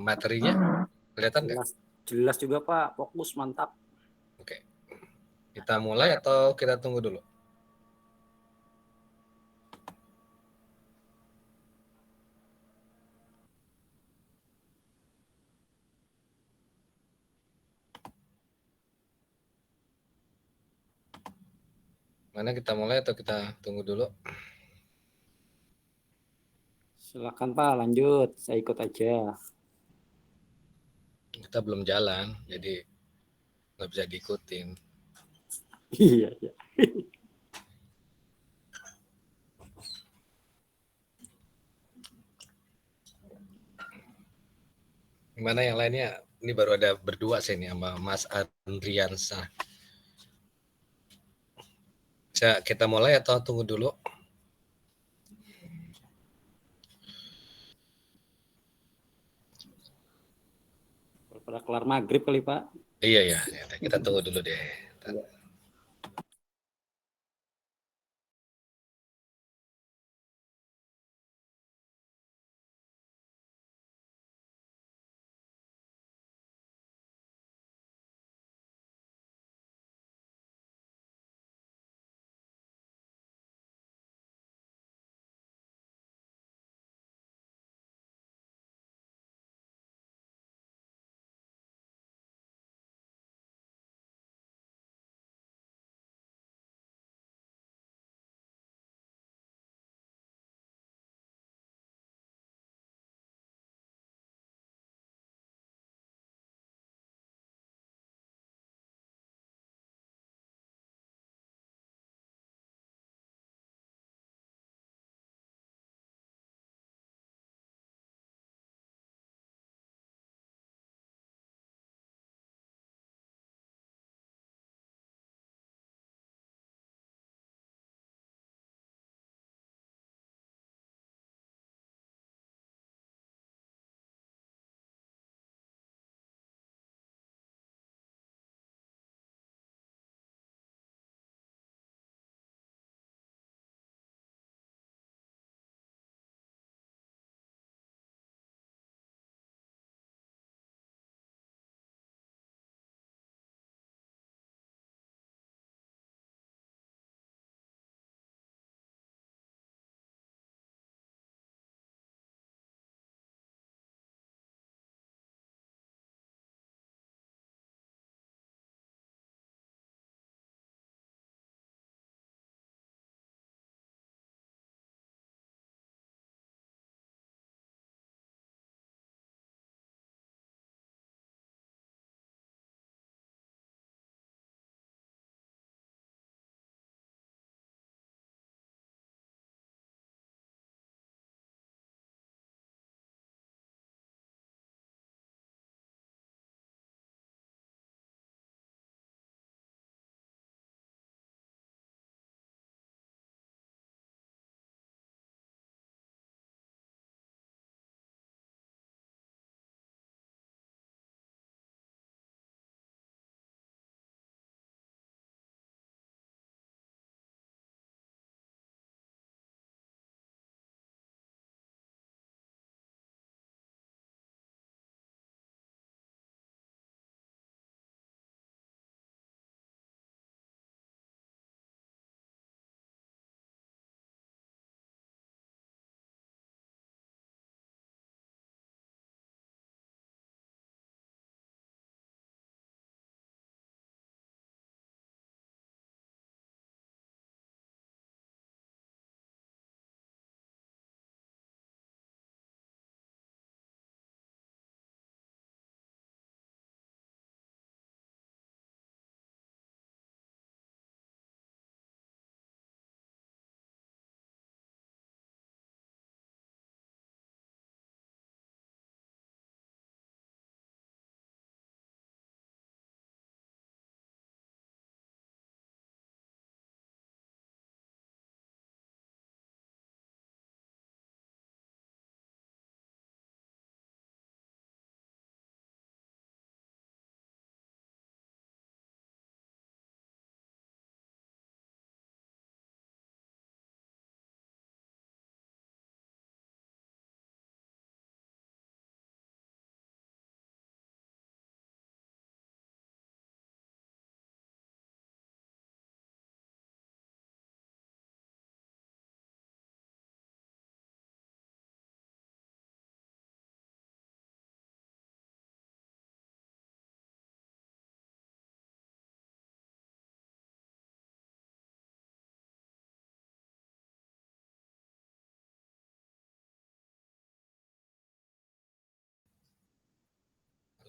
materinya kelihatan nggak? Jelas, jelas juga Pak. Fokus, mantap. Oke. Kita mulai atau kita tunggu dulu? Mana kita mulai atau kita tunggu dulu? Silakan Pak, lanjut. Saya ikut aja. Kita belum jalan, jadi nggak bisa diikutin. Iya, iya. Gimana yang lainnya? Ini baru ada berdua sih nih sama Mas Andriansa. Kita mulai atau tunggu dulu? Pada kelar maghrib kali Pak. Iya ya, kita tunggu dulu deh.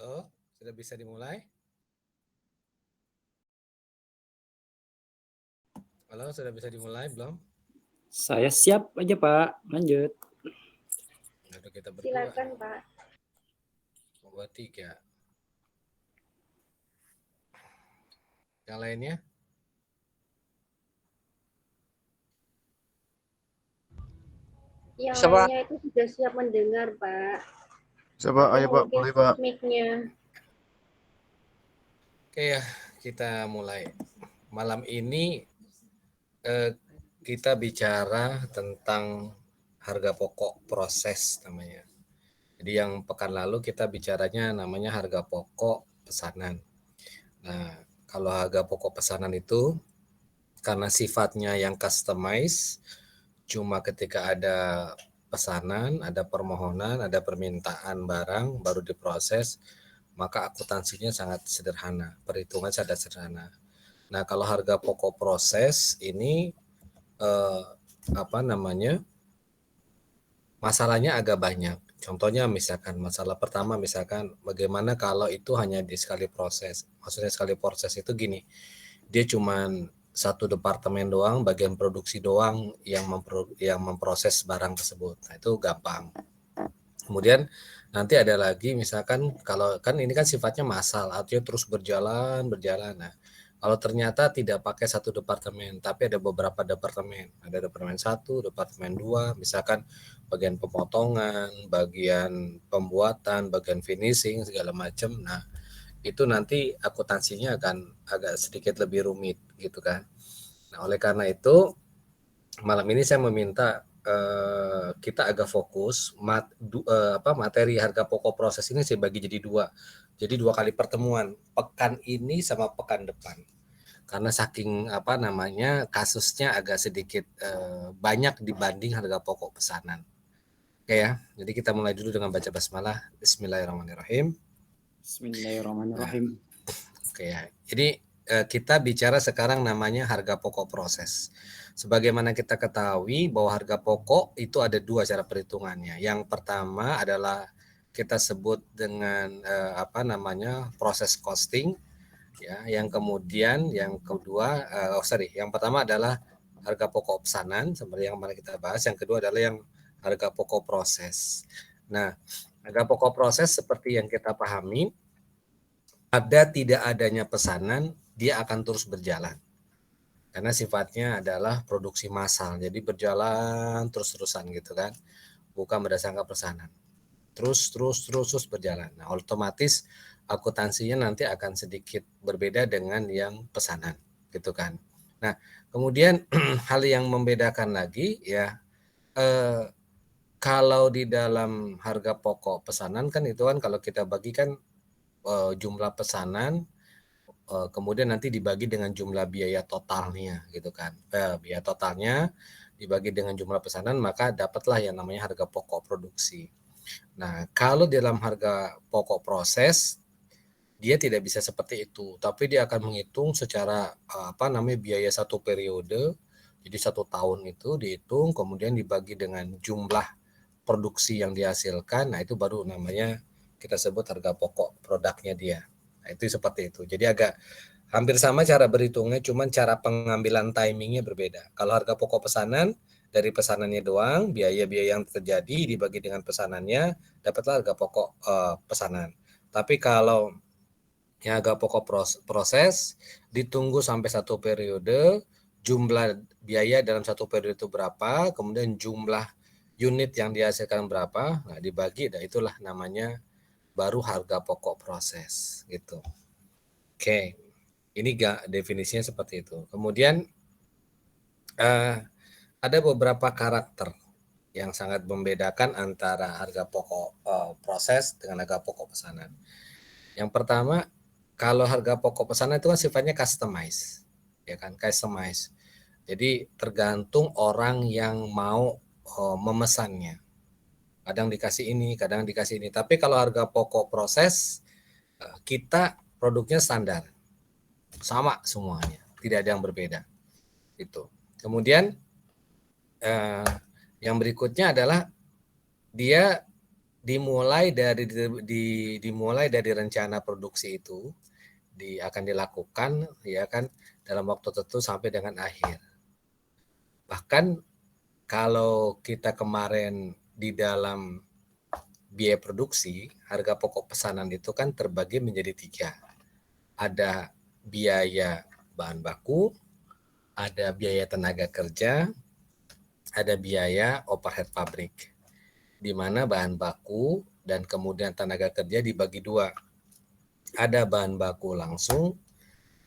Halo, sudah bisa dimulai? Halo, sudah bisa dimulai belum? Saya siap aja, Pak. Lanjut. Ada kita berdua. Silakan, Pak. 2, 3. Yang lainnya? Yang Bisa, Pak. lainnya itu sudah siap mendengar, Pak. Bisa, Pak. Tapi Ayo, Pak. mungkin Boleh, Pak. mic-nya. Oke ya, kita mulai. Malam ini kita bicara tentang harga pokok proses namanya. Jadi yang pekan lalu kita bicaranya namanya harga pokok pesanan. Nah, kalau harga pokok pesanan itu karena sifatnya yang customize, cuma ketika ada pesanan, ada permohonan, ada permintaan barang baru diproses, maka akuntansinya sangat sederhana, perhitungan sangat sederhana. Nah, kalau harga pokok proses ini masalahnya agak banyak. Contohnya misalkan masalah pertama misalkan bagaimana kalau itu hanya di sekali proses. Maksudnya sekali proses itu gini, dia cuman satu departemen doang, bagian produksi doang yang memproses barang tersebut. Nah, itu gampang. Kemudian nanti ada lagi misalkan kalau kan ini kan sifatnya massal, artinya terus berjalan. Nah, kalau ternyata tidak pakai satu departemen, tapi ada beberapa departemen, ada departemen 1, departemen 2, misalkan bagian pemotongan, bagian pembuatan, bagian finishing segala macam. Nah, itu nanti akuntansinya akan agak sedikit lebih rumit gitu kan. Nah, oleh karena itu malam ini saya meminta kita agak fokus materi harga pokok proses ini saya bagi jadi 2. Jadi 2 kali pertemuan, pekan ini sama pekan depan. Karena saking kasusnya agak sedikit banyak dibanding harga pokok pesanan. Oke ya. Jadi kita mulai dulu dengan baca basmalah. Bismillahirrahmanirrahim. Bismillahirrahmanirrahim. Oke ya. Jadi kita bicara sekarang namanya harga pokok proses. Sebagaimana kita ketahui bahwa harga pokok itu ada 2 cara perhitungannya. Yang pertama adalah kita sebut dengan proses costing, ya. Yang kemudian yang kedua, yang pertama adalah harga pokok pesanan seperti yang kemarin kita bahas. Yang kedua adalah yang harga pokok proses. Nah, harga pokok proses seperti yang kita pahami, ada tidak adanya pesanan dia akan terus berjalan. Karena sifatnya adalah produksi massal, jadi berjalan terus-terusan gitu kan, bukan berdasarkan pesanan. Terus berjalan. Nah, otomatis akuntansinya nanti akan sedikit berbeda dengan yang pesanan, gitu kan. Nah, kemudian hal yang membedakan lagi ya, kalau di dalam harga pokok pesanan kan itu kan kalau kita bagikan jumlah pesanan, kemudian nanti dibagi dengan jumlah biaya totalnya gitu kan. Biaya totalnya dibagi dengan jumlah pesanan, maka dapatlah yang namanya harga pokok produksi. Nah, kalau dalam harga pokok proses dia tidak bisa seperti itu, tapi dia akan menghitung secara biaya satu periode. Jadi 1 tahun itu dihitung, kemudian dibagi dengan jumlah produksi yang dihasilkan. Nah, itu baru namanya kita sebut harga pokok produknya dia. Nah, itu seperti itu. Jadi agak hampir sama cara berhitungnya, cuman cara pengambilan timingnya berbeda. Kalau harga pokok pesanan, dari pesanannya doang, biaya-biaya yang terjadi dibagi dengan pesanannya, dapatlah harga pokok pesanan. Tapi kalau yang harga pokok proses, ditunggu sampai 1 periode, jumlah biaya dalam 1 periode itu berapa, kemudian jumlah unit yang dihasilkan berapa, nah dibagi, dan itulah namanya baru harga pokok proses gitu. Oke, ini definisinya seperti itu. Kemudian ada beberapa karakter yang sangat membedakan antara harga pokok proses dengan harga pokok pesanan. Yang pertama, kalau harga pokok pesanan itu kan sifatnya customize, ya kan, customize. Jadi tergantung orang yang mau memesannya. Kadang dikasih ini, kadang dikasih ini. Tapi kalau harga pokok proses, kita produknya standar, sama semuanya, tidak ada yang berbeda. Itu. Kemudian yang berikutnya adalah dia dimulai dari rencana produksi itu akan dilakukan ya kan dalam waktu tertentu sampai dengan akhir. Bahkan kalau kita kemarin di dalam biaya produksi, harga pokok pesanan itu kan terbagi menjadi 3. Ada biaya bahan baku, ada biaya tenaga kerja, ada biaya overhead pabrik. Di mana bahan baku dan kemudian tenaga kerja dibagi 2. Ada bahan baku langsung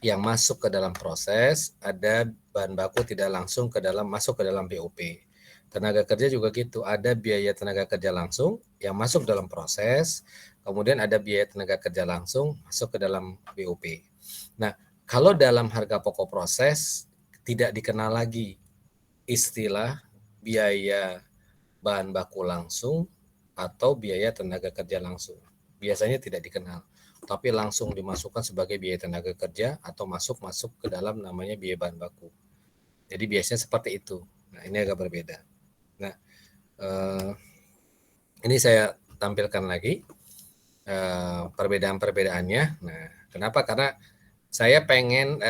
yang masuk ke dalam proses, ada bahan baku tidak langsung masuk ke dalam BOP. Tenaga kerja juga gitu, ada biaya tenaga kerja langsung yang masuk dalam proses, kemudian ada biaya tenaga kerja langsung masuk ke dalam BOP. Nah, kalau dalam harga pokok proses tidak dikenal lagi istilah biaya bahan baku langsung atau biaya tenaga kerja langsung. Biasanya tidak dikenal, tapi langsung dimasukkan sebagai biaya tenaga kerja atau masuk ke dalam namanya biaya bahan baku. Jadi biasanya seperti itu. Nah, ini agak berbeda. Nah, ini saya tampilkan lagi perbedaan-perbedaannya. Nah, kenapa? Karena saya pengen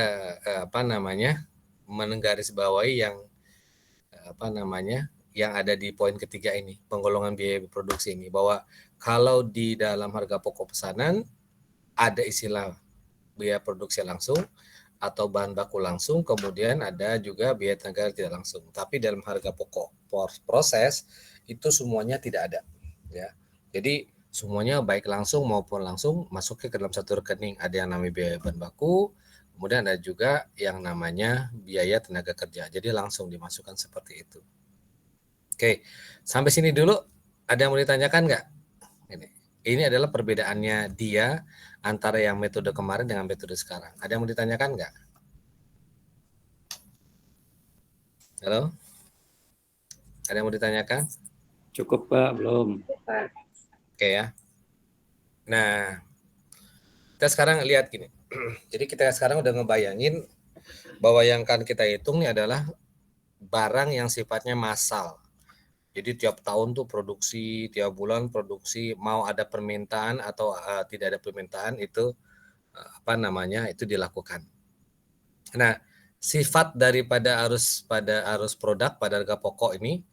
menggarisbawahi yang ada di poin ketiga ini, penggolongan biaya produksi ini, bahwa kalau di dalam harga pokok pesanan ada istilah biaya produksi langsung atau bahan baku langsung, kemudian ada juga biaya tenaga tidak langsung. Tapi dalam harga pokok proses itu semuanya tidak ada, ya. Jadi semuanya baik langsung maupun langsung masuknya ke dalam satu rekening. Ada yang namanya biaya bahan baku, kemudian ada juga yang namanya biaya tenaga kerja. Jadi langsung dimasukkan seperti itu. Oke, sampai sini dulu. Ada yang mau ditanyakan nggak? Ini adalah perbedaannya dia antara yang metode kemarin dengan metode sekarang. Ada yang mau ditanyakan nggak? Halo? Ada yang mau ditanyakan? Cukup Pak, belum. Pak. Oke ya. Nah, kita sekarang lihat gini. Jadi kita sekarang udah ngebayangin bahwa yang akan kita hitung ini adalah barang yang sifatnya massal. Jadi tiap tahun tuh produksi, tiap bulan produksi, mau ada permintaan atau tidak ada permintaan itu itu dilakukan. Nah, sifat daripada arus produk pada harga pokok ini,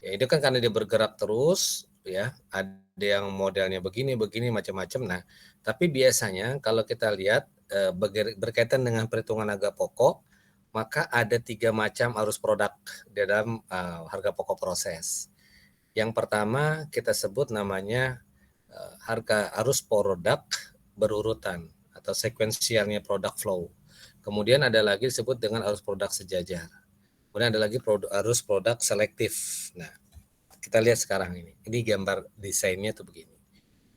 ya itu kan karena dia bergerak terus, ya ada yang modelnya begini macam-macam. Nah, tapi biasanya kalau kita lihat berkaitan dengan perhitungan harga pokok, maka ada 3 macam arus produk dalam harga pokok proses. Yang pertama kita sebut namanya harga arus produk berurutan atau sekuensialnya product flow. Kemudian ada lagi disebut dengan arus produk sejajar. Kemudian ada lagi arus produk selektif. Nah, kita lihat sekarang ini. Ini gambar desainnya tuh begini.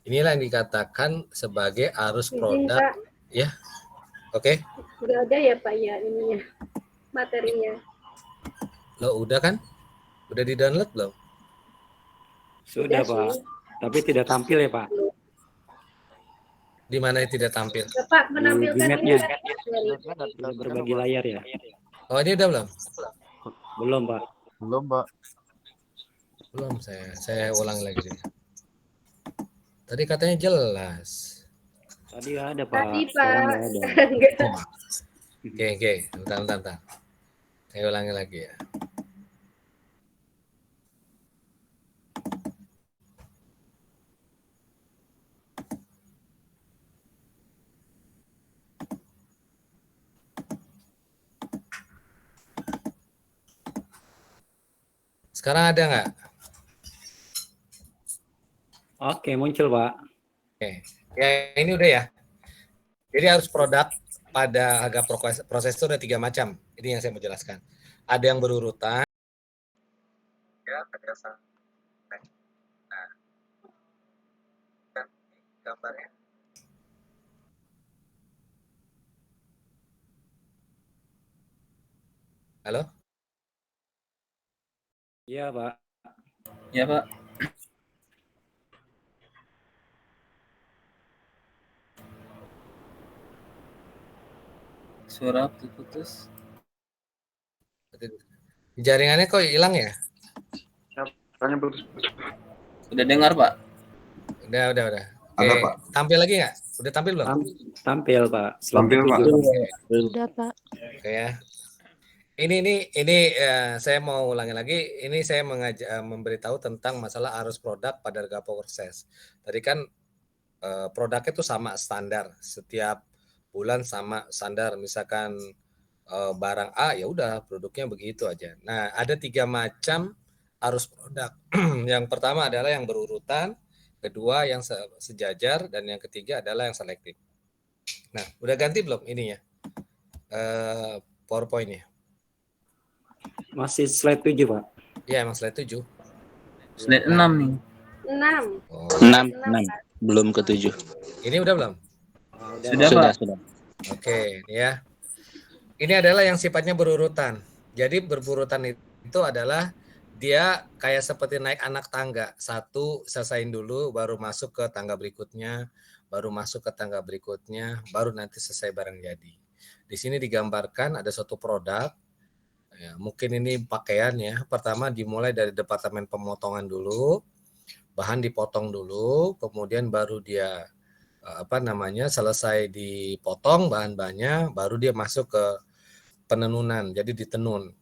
Inilah yang dikatakan sebagai arus produk. Pak. Ya, oke. Udah ada ya Pak ya ininya, materinya. Lo udah kan? Udah di-download belum? Sudah Pak, tapi tidak tampil ya Pak. Di mana tidak tampil? Bapak menampilkan Gmail-nya. ini. Tidak berbagi layar ya. Oh, ini udah belum? Belum Pak. Belum, Pak. Belum, saya ulang lagi deh. Tadi katanya jelas. Tadi ada Pak. Tadi Sekarang Pak. nggak ada. Enggak. Oke. Bentar. Saya ulangi lagi ya. Sekarang ada nggak? Oke, muncul Pak. Oke. Ya, ini udah ya. Jadi harus produk pada harga proses itu ada 3 macam. Ini yang saya mau jelaskan. Ada yang berurutan. Ya, ada nah, gambarnya. Halo? Iya Pak. Ya Pak. Suara putus. Jaringannya kok hilang ya? Tanya putus. Sudah dengar Pak? Udah. Oke, Ada, Pak. tampil lagi nggak? Udah tampil belum? Tampil Pak. Tampil, Pak. Udah, Pak. Oke ya. Ini saya mau ulangi lagi. Ini saya memberitahu tentang masalah arus produk pada harga pokok ses. Tadi kan produknya itu sama standar, setiap bulan sama standar. Misalkan barang A ya udah produknya begitu aja. Nah, ada 3 macam arus produk. Yang pertama adalah yang berurutan, kedua yang sejajar, dan yang ketiga adalah yang selektif. Nah, udah ganti belum ininya? PowerPoint-nya? Masih slide 7 Pak. Ya, emang slide 7. Slide 6 nih. 6. Oh, 6, Pak. belum ke 7. ini udah belum? Sudah, Pak. Sudah. Oke, ya. Ini adalah yang sifatnya berurutan. Jadi berurutan itu adalah dia kayak seperti naik anak tangga. Satu selesaiin dulu, baru masuk ke tangga berikutnya, baru masuk ke tangga berikutnya, baru nanti selesai barang jadi. Di sini digambarkan ada suatu produk. Ya, mungkin ini pakaian ya. Pertama dimulai dari departemen pemotongan dulu, bahan dipotong dulu, kemudian baru dia selesai dipotong bahan-bahannya, baru dia masuk ke penenunan, jadi ditenun.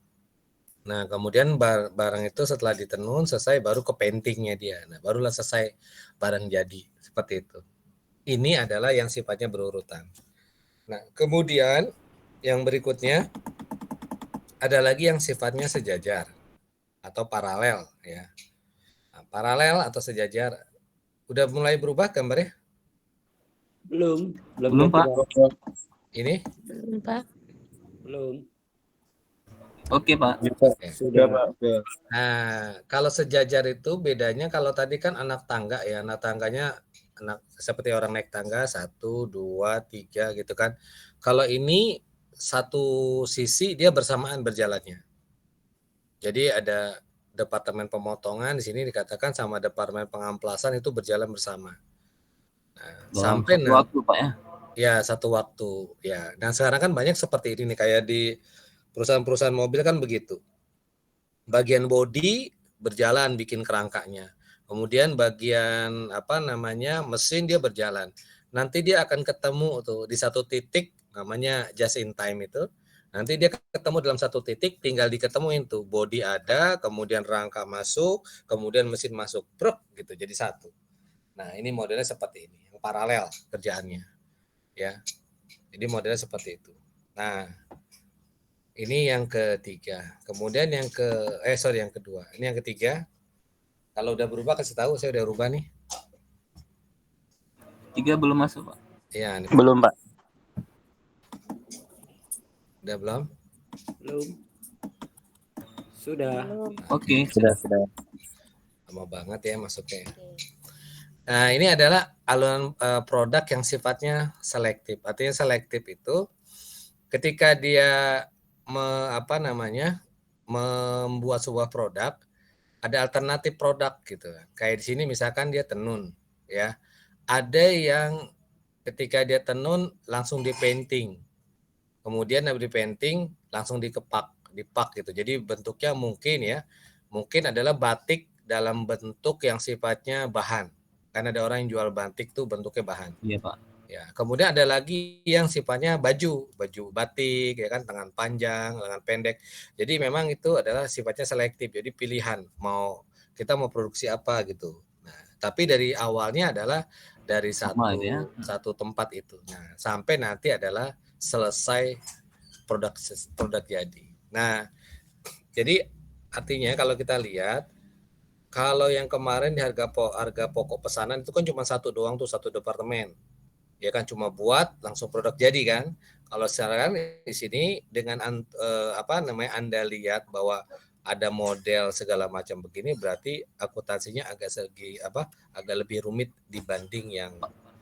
Nah, kemudian barang itu setelah ditenun selesai baru ke paintingnya dia. Nah, barulah selesai barang jadi, seperti itu. Ini adalah yang sifatnya berurutan. Nah, kemudian yang berikutnya ada lagi yang sifatnya sejajar atau paralel ya. Nah, paralel atau sejajar udah mulai berubah gambarnya? Belum Pak. Ini? Belum, Pak. Belum. Oke, Pak. Sudah Pak. Nah, kalau sejajar itu bedanya kalau tadi kan anak tangga ya, anak tangganya seperti orang naik tangga 1, 2, 3 gitu kan. Kalau ini satu sisi dia bersamaan berjalannya. Jadi ada departemen pemotongan di sini dikatakan sama departemen pengamplasan itu berjalan bersama. Nah, sampai satu waktu, Pak ya. Ya, satu waktu ya. Dan sekarang kan banyak seperti ini nih, kayak di perusahaan-perusahaan mobil kan begitu. Bagian bodi berjalan bikin kerangkanya. Kemudian bagian mesin dia berjalan. Nanti dia akan ketemu tuh di satu titik namanya just in time itu. Nanti dia ketemu dalam satu titik, tinggal diketemuin tuh bodi ada, kemudian rangka masuk, kemudian mesin masuk, brok gitu jadi satu. Nah, ini modelnya seperti ini, yang paralel kerjaannya. Ya. Jadi modelnya seperti itu. Nah, ini yang ketiga. Kemudian yang kedua. Ini yang ketiga. Kalau udah berubah kasih tahu, saya udah rubah nih. 3 belum masuk, Pak. Ya, ini. Belum, Pak. Udah belum? Belum. Sudah. Belum. Oke. Sudah. Lama banget ya masuknya. Nah, ini adalah alunan produk yang sifatnya selektif. Artinya selektif itu ketika dia membuat sebuah produk, ada alternatif produk gitu. Kayak di sini misalkan dia tenun, ya. Ada yang ketika dia tenun langsung di painting. Kemudian habis di painting langsung dipak gitu. Jadi bentuknya mungkin adalah batik dalam bentuk yang sifatnya bahan. Karena ada orang yang jual batik tuh bentuknya bahan. Iya, Pak. Ya, kemudian ada lagi yang sifatnya baju batik ya kan, tangan panjang, lengan pendek. Jadi memang itu adalah sifatnya selektif. Jadi pilihan kita mau produksi apa gitu. Nah, tapi dari awalnya adalah dari satu tempat itu. Nah, sampai nanti adalah selesai produk jadi. Nah, jadi artinya kalau kita lihat, kalau yang kemarin di harga pokok pesanan itu kan cuma satu doang tuh, satu departemen. Ya kan cuma buat langsung produk jadi kan. Kalau sekarang di sini dengan Anda lihat bahwa ada model segala macam begini, berarti akuntansinya agak lebih rumit dibanding yang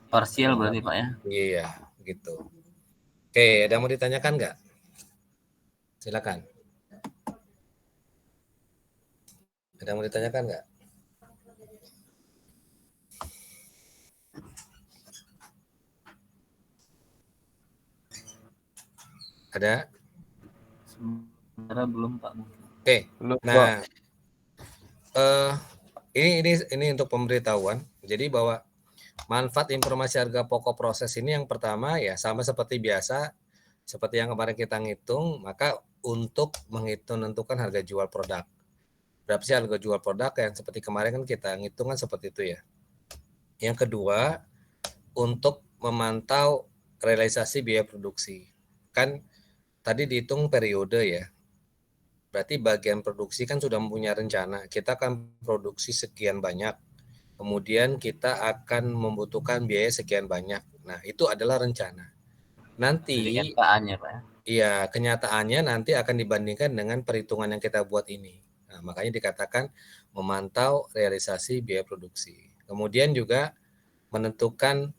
parsial berarti, Pak ya. Iya, gitu. Oke, ada mau ditanyakan nggak? Silakan. Ada mau ditanyakan nggak? Ada? Sementara belum, Pak. Oke. Nah, ini untuk pemberitahuan. Jadi bahwa Manfaat informasi harga pokok proses ini yang pertama ya sama seperti biasa, seperti yang kemarin kita ngitung, maka untuk menentukan harga jual produk. Berapa sih harga jual produk yang seperti kemarin kan kita ngitung kan seperti itu ya. Yang kedua, untuk memantau realisasi biaya produksi. Kan tadi dihitung periode ya. Berarti bagian produksi kan sudah mempunyai rencana. Kita akan produksi sekian banyak. Kemudian kita akan membutuhkan biaya sekian banyak. Nah, itu adalah rencana. Nanti kenyataannya Pak ya. Iya, kenyataannya nanti akan dibandingkan dengan perhitungan yang kita buat ini. Nah, makanya dikatakan memantau realisasi biaya produksi. Kemudian juga menentukan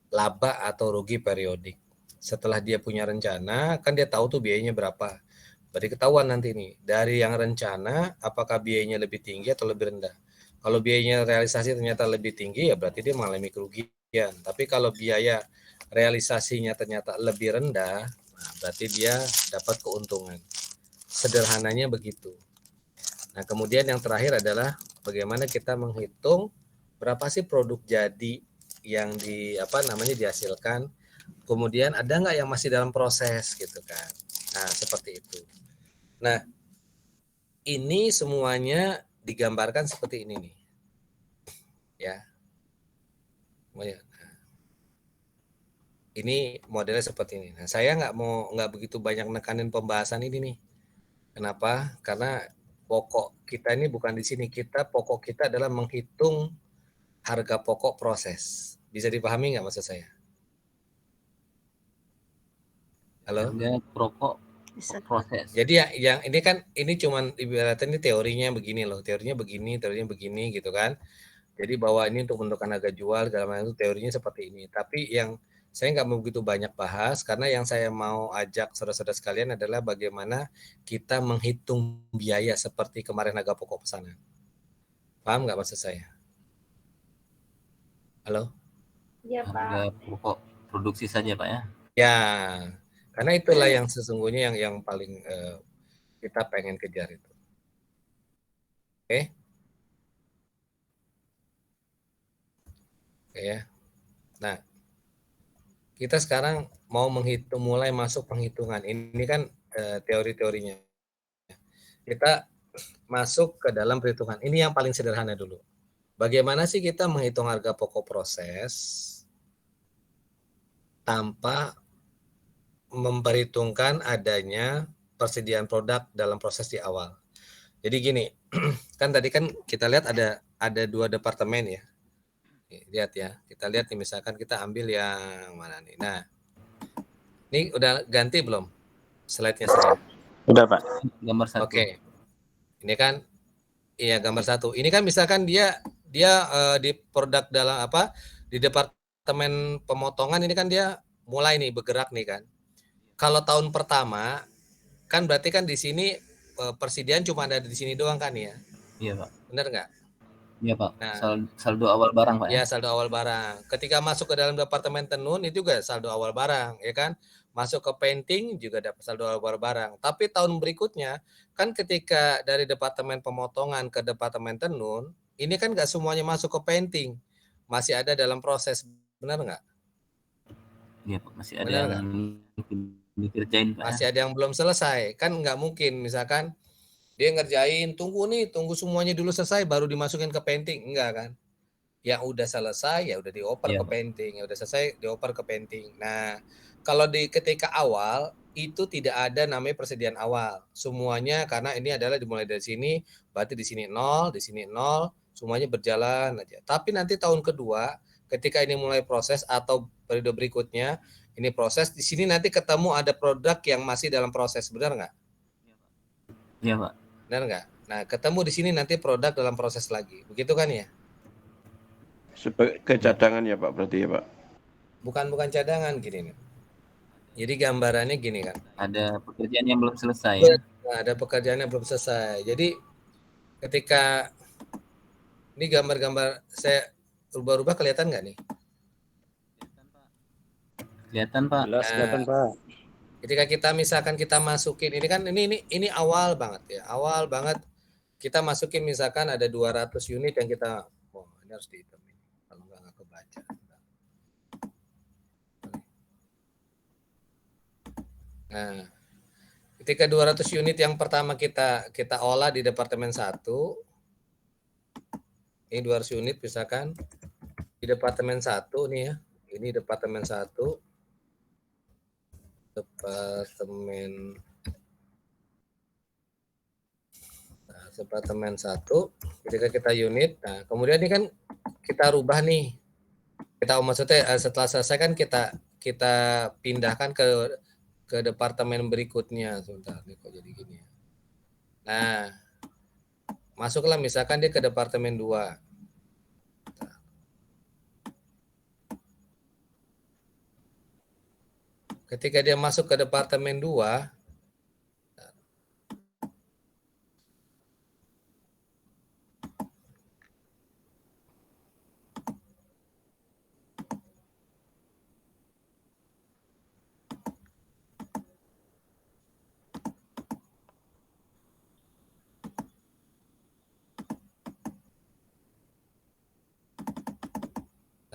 laba atau rugi periodik. Setelah dia punya rencana, kan dia tahu tuh biayanya berapa. Berarti ketahuan nanti nih, dari yang rencana apakah biayanya lebih tinggi atau lebih rendah. Kalau biayanya realisasi ternyata lebih tinggi, ya berarti dia mengalami kerugian. Tapi kalau biaya realisasinya ternyata lebih rendah, nah berarti dia dapat keuntungan. Sederhananya begitu. Nah, kemudian yang terakhir adalah bagaimana kita menghitung berapa sih produk jadi yang dihasilkan. Kemudian ada nggak yang masih dalam proses gitu kan. Nah, seperti itu. Nah, ini semuanya digambarkan seperti ini nih. Ya. Ini modelnya seperti ini. Nah, saya nggak begitu banyak nekanin pembahasan ini nih. Kenapa? Karena pokok kita ini bukan di sini. Pokok kita adalah menghitung harga pokok proses. Bisa dipahami nggak maksud saya? Halo? Harga pokok Bisa. proses. Jadi yang ini kan ini cuman ibaratnya ini teorinya begini loh, teorinya begini gitu kan. Jadi bahwa ini untuk menentukan harga jual segala macam itu teorinya seperti ini. Tapi yang saya nggak mau begitu banyak bahas karena yang saya mau ajak saudara-saudara sekalian adalah bagaimana kita menghitung biaya seperti kemarin harga pokok pesanan. Paham nggak maksud saya? Halo? Ya, Harga Pak. pokok produksi saja Pak ya. Ya, karena itulah yang sesungguhnya yang paling kita pengen kejar itu. Oke? Oke ya. Nah, kita sekarang mau mulai masuk penghitungan. Ini kan teori-teorinya. Kita masuk ke dalam perhitungan. Ini yang paling sederhana dulu. Bagaimana sih kita menghitung harga pokok proses tanpa memperhitungkan adanya persediaan produk dalam proses di awal. Jadi gini, kan tadi kan kita lihat ada 2 departemen ya. Lihat ya, kita lihat nih misalkan kita ambil yang mana nih. Nah, ini udah ganti belum slide-nya saya? Udah, Pak. Gambar 1. Oke. Ini kan iya gambar 1. Ini kan misalkan dia di produk dalam di departemen pemotongan ini kan dia mulai nih bergerak nih kan. Kalau tahun pertama kan berarti kan di sini persediaan cuma ada di sini doang kan ya. Iya Pak. Benar nggak? Iya Pak. Nah, Saldo awal barang Pak ya. Ya, saldo awal barang. Ketika masuk ke dalam departemen tenun itu juga saldo awal barang, ya kan? Masuk ke painting juga dapat saldo awal barang. Tapi tahun berikutnya kan ketika dari departemen pemotongan ke departemen tenun, ini kan nggak semuanya masuk ke painting, masih ada dalam proses, benar nggak? Iya Pak. Masih ada Benar yang dikerjain Pak. Masih ada yang belum selesai, kan nggak mungkin. Misalkan dia ngerjain, tunggu semuanya dulu selesai baru dimasukin ke painting, enggak kan? Yang udah selesai ya udah dioper Iya, ke Pak. painting, yang udah selesai dioper ke painting. Nah, kalau di ketika awal itu tidak ada namanya persediaan awal. Semuanya karena ini adalah dimulai dari sini, berarti di sini 0, di sini 0, semuanya berjalan aja. Tapi nanti tahun kedua ketika ini mulai proses atau periode berikutnya ini proses, di sini nanti ketemu ada produk yang masih dalam proses, benar nggak? Iya Pak. Benar nggak? Nah, ketemu di sini nanti produk dalam proses lagi, begitu kan ya? Sebagai cadangan ya Pak berarti ya Pak? Bukan cadangan gini nih. Jadi gambarannya gini kan. Ada pekerjaan yang belum selesai. Ya? Nah, ada pekerjaan yang belum selesai. Jadi ketika ini gambar-gambar saya rubah-rubah kelihatan nggak nih? Kelihatan Pak. Jelas kelihatan, Pak. Ketika kita misalkan kita masukin ini kan ini awal banget ya. Awal banget kita masukin misalkan ada 200 unit yang kita ini harus dihitung. Kalau nggak kebaca. Nah, ketika 200 unit yang pertama kita olah di departemen 1, ini 200 unit misalkan di departemen 1 nih ya. Ini departemen 1. Departemen 1 ketika kita unit. Nah, kemudian ini kan kita rubah nih. Maksudnya setelah selesai kan kita pindahkan ke departemen berikutnya. Sebentar, nih kok jadi gini. Nah, masuklah misalkan dia ke departemen 2. Ketika dia masuk ke departemen 2,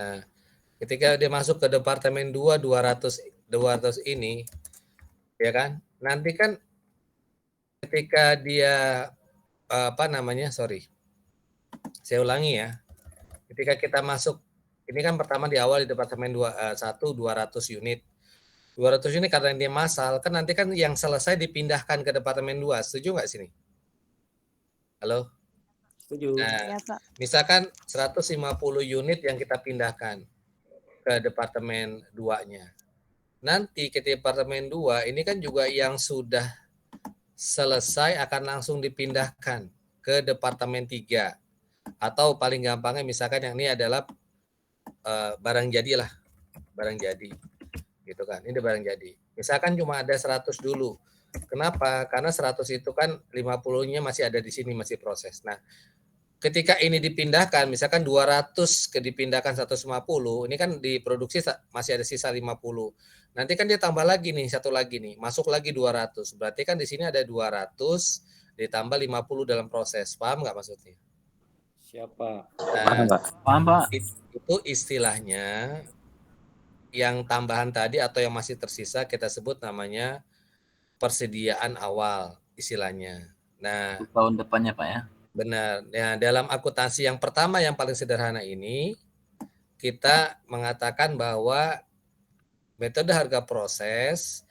nah, ketika dia masuk ke departemen 2 200 ini, ya kan? Nanti kan ketika dia saya ulangi ya. Ketika kita masuk, ini kan pertama di awal di departemen 1 200 unit. 200 unit karena dia massal, kan nanti kan yang selesai dipindahkan ke departemen 2. Setuju nggak sini? Halo? Setuju. Nah, misalkan 150 unit yang kita pindahkan ke departemen 2-nya. Nanti ke departemen 2 ini kan juga yang sudah selesai akan langsung dipindahkan ke departemen 3. Atau paling gampangnya misalkan yang ini adalah barang jadi lah. Barang jadi. Gitu kan. Ini barang jadi. Misalkan cuma ada 100 dulu. Kenapa? Karena 100 itu kan 50-nya masih ada di sini, masih proses. Nah, ketika ini dipindahkan, misalkan 200 dipindahkan 150, ini kan diproduksi masih ada sisa 50. Nanti kan dia tambah lagi nih, satu lagi nih, masuk lagi 200. Berarti kan di sini ada 200 ditambah 50 dalam proses. Paham nggak maksudnya? Siapa? Nah, Paham, Pak. itu istilahnya yang tambahan tadi atau yang masih tersisa kita sebut namanya persediaan awal istilahnya. Nah, Tahun depannya, Pak ya. Benar. Ya, dalam akuntansi yang pertama yang paling sederhana ini kita mengatakan bahwa metode harga proses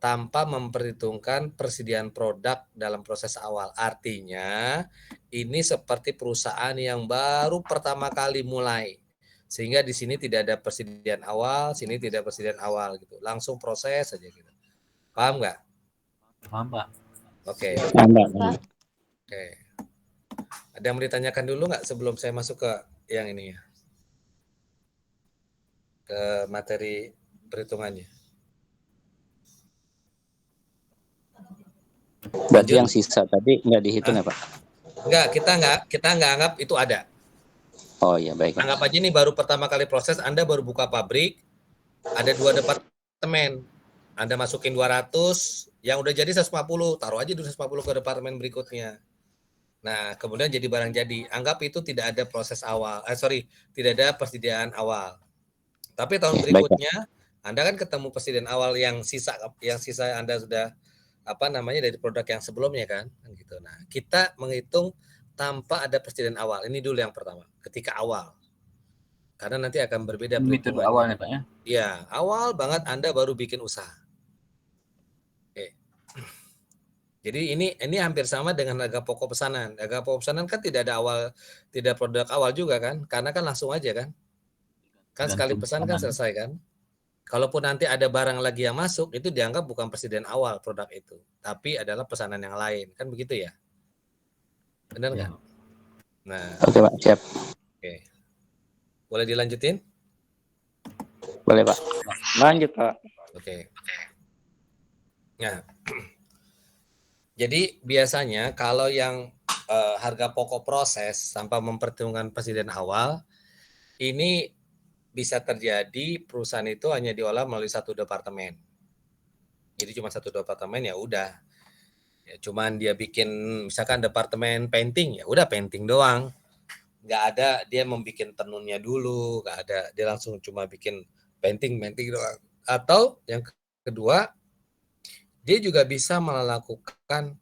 tanpa memperhitungkan persediaan produk dalam proses awal. Artinya ini seperti perusahaan yang baru pertama kali mulai. Sehingga di sini tidak ada persediaan awal, sini tidak persediaan awal gitu. Langsung proses saja gitu. Paham nggak? Paham, Pak. Oke. Pak. Oke. Ada yang mau ditanyakan dulu nggak sebelum saya masuk ke yang ini ya? Ke materi perhitungannya. Berarti yang sisa tadi nggak dihitung ya Pak? Enggak, kita nggak anggap itu ada. Oh iya baik. Anggap aja ini baru pertama kali proses, Anda baru buka pabrik, ada 2 departemen. Anda masukin 200, yang udah jadi 150, taruh aja 150 ke departemen berikutnya. Nah, kemudian jadi barang jadi. Anggap itu tidak ada proses awal. Tidak ada persediaan awal. Tapi tahun berikutnya, Anda kan ketemu persediaan awal yang sisa Anda sudah dari produk yang sebelumnya kan, gitu. Nah, kita menghitung tanpa ada persediaan awal. Ini dulu yang pertama, ketika awal. Karena nanti akan berbeda metode awalnya, Pak ya. Iya, awal banget Anda baru bikin usaha. Oke. Jadi ini hampir sama dengan harga pokok pesanan. Harga pokok pesanan kan tidak ada awal, tidak produk awal juga kan, karena kan langsung aja kan. Kan sekali pesan kan selesai kan. Kalaupun nanti ada barang lagi yang masuk, itu dianggap bukan persediaan awal produk itu, tapi adalah pesanan yang lain. Kan begitu ya? Benar nggak? Nah. Oke Pak, siap. Oke. Boleh dilanjutin? Boleh Pak. Lanjut Pak. Oke. Nah, jadi biasanya kalau yang harga pokok proses tanpa memperhitungkan persediaan awal, ini bisa terjadi perusahaan itu hanya diolah melalui satu departemen. Jadi cuma satu departemen ya udah. Ya cuman dia bikin misalkan departemen painting, ya udah painting doang. Nggak ada dia membikin tenunnya dulu, nggak ada. Dia langsung cuma bikin painting doang. Atau yang kedua, dia juga bisa melakukan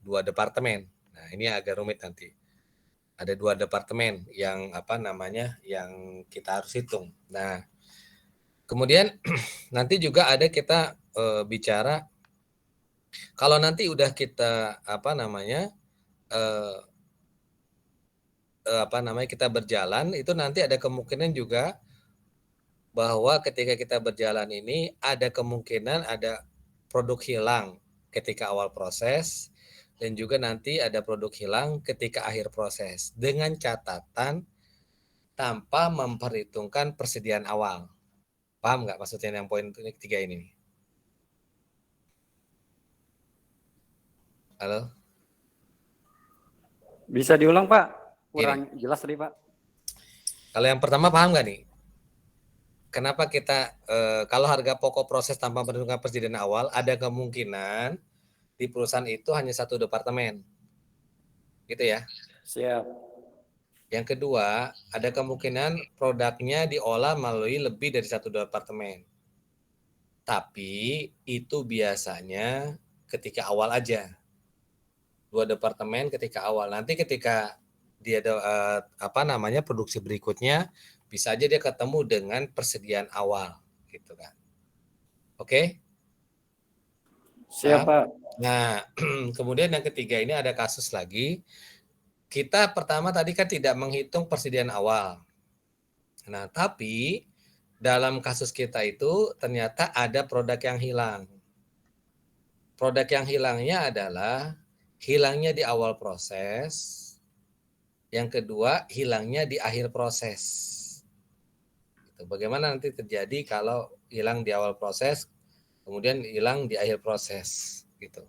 dua departemen. Nah, ini agak rumit nanti. Ada dua departemen yang yang kita harus hitung. Nah, kemudian nanti juga ada kita bicara kalau nanti udah kita kita berjalan, itu nanti ada kemungkinan juga bahwa ketika kita berjalan ini ada kemungkinan ada produk hilang ketika awal proses, dan juga nanti ada produk hilang ketika akhir proses, dengan catatan tanpa memperhitungkan persediaan awal. Paham nggak maksudnya yang poin ketiga ini? Halo? Bisa diulang Pak? Kurang jelas tadi Pak. Kalau yang pertama paham nggak nih? Kenapa kita kalau harga pokok proses tanpa memperhitungkan persediaan awal, ada kemungkinan di perusahaan itu hanya satu departemen, gitu ya. Siap. Yang kedua, ada kemungkinan produknya diolah melalui lebih dari satu departemen. Tapi itu biasanya ketika awal aja. Dua departemen ketika awal. Nanti ketika dia ada produksi berikutnya, bisa aja dia ketemu dengan persediaan awal, gitu kan. Oke? Siap Pak. Nah, kemudian yang ketiga ini ada kasus lagi. Kita pertama tadi kan tidak menghitung persediaan awal. Nah, tapi dalam kasus kita itu ternyata ada produk yang hilang. Produk yang hilangnya adalah hilangnya di awal proses. Yang kedua, hilangnya di akhir proses. Bagaimana nanti terjadi kalau hilang di awal proses, kemudian hilang di akhir proses, gitu.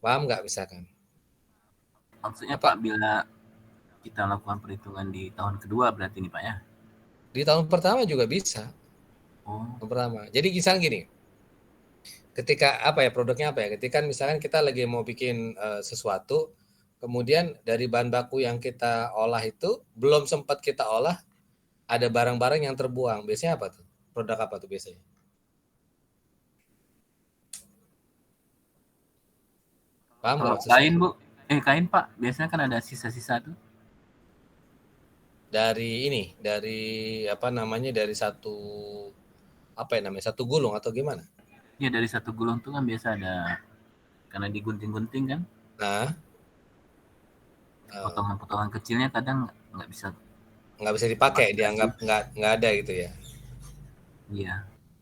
Paham nggak misalkan? Maksudnya Pak, bila kita lakukan perhitungan di tahun kedua berarti nih Pak ya? Di tahun pertama juga bisa. Oh, Tahun pertama. Jadi misalnya gini, ketika produknya apa ya? Ketika misalkan kita lagi mau bikin sesuatu, kemudian dari bahan baku yang kita olah itu belum sempat kita olah, ada barang-barang yang terbuang. Biasanya apa tuh? Produk apa tuh biasanya? Paham kalau nggak? kain Bu, kain Pak, biasanya kan ada sisa-sisa tuh. Dari dari satu gulung atau gimana? Iya, dari satu gulung tuh kan biasa ada, karena digunting-gunting kan, Nah, potongan-potongan kecilnya kadang nggak bisa. nggak bisa dipakai, dianggap nggak ada gitu ya. Iya.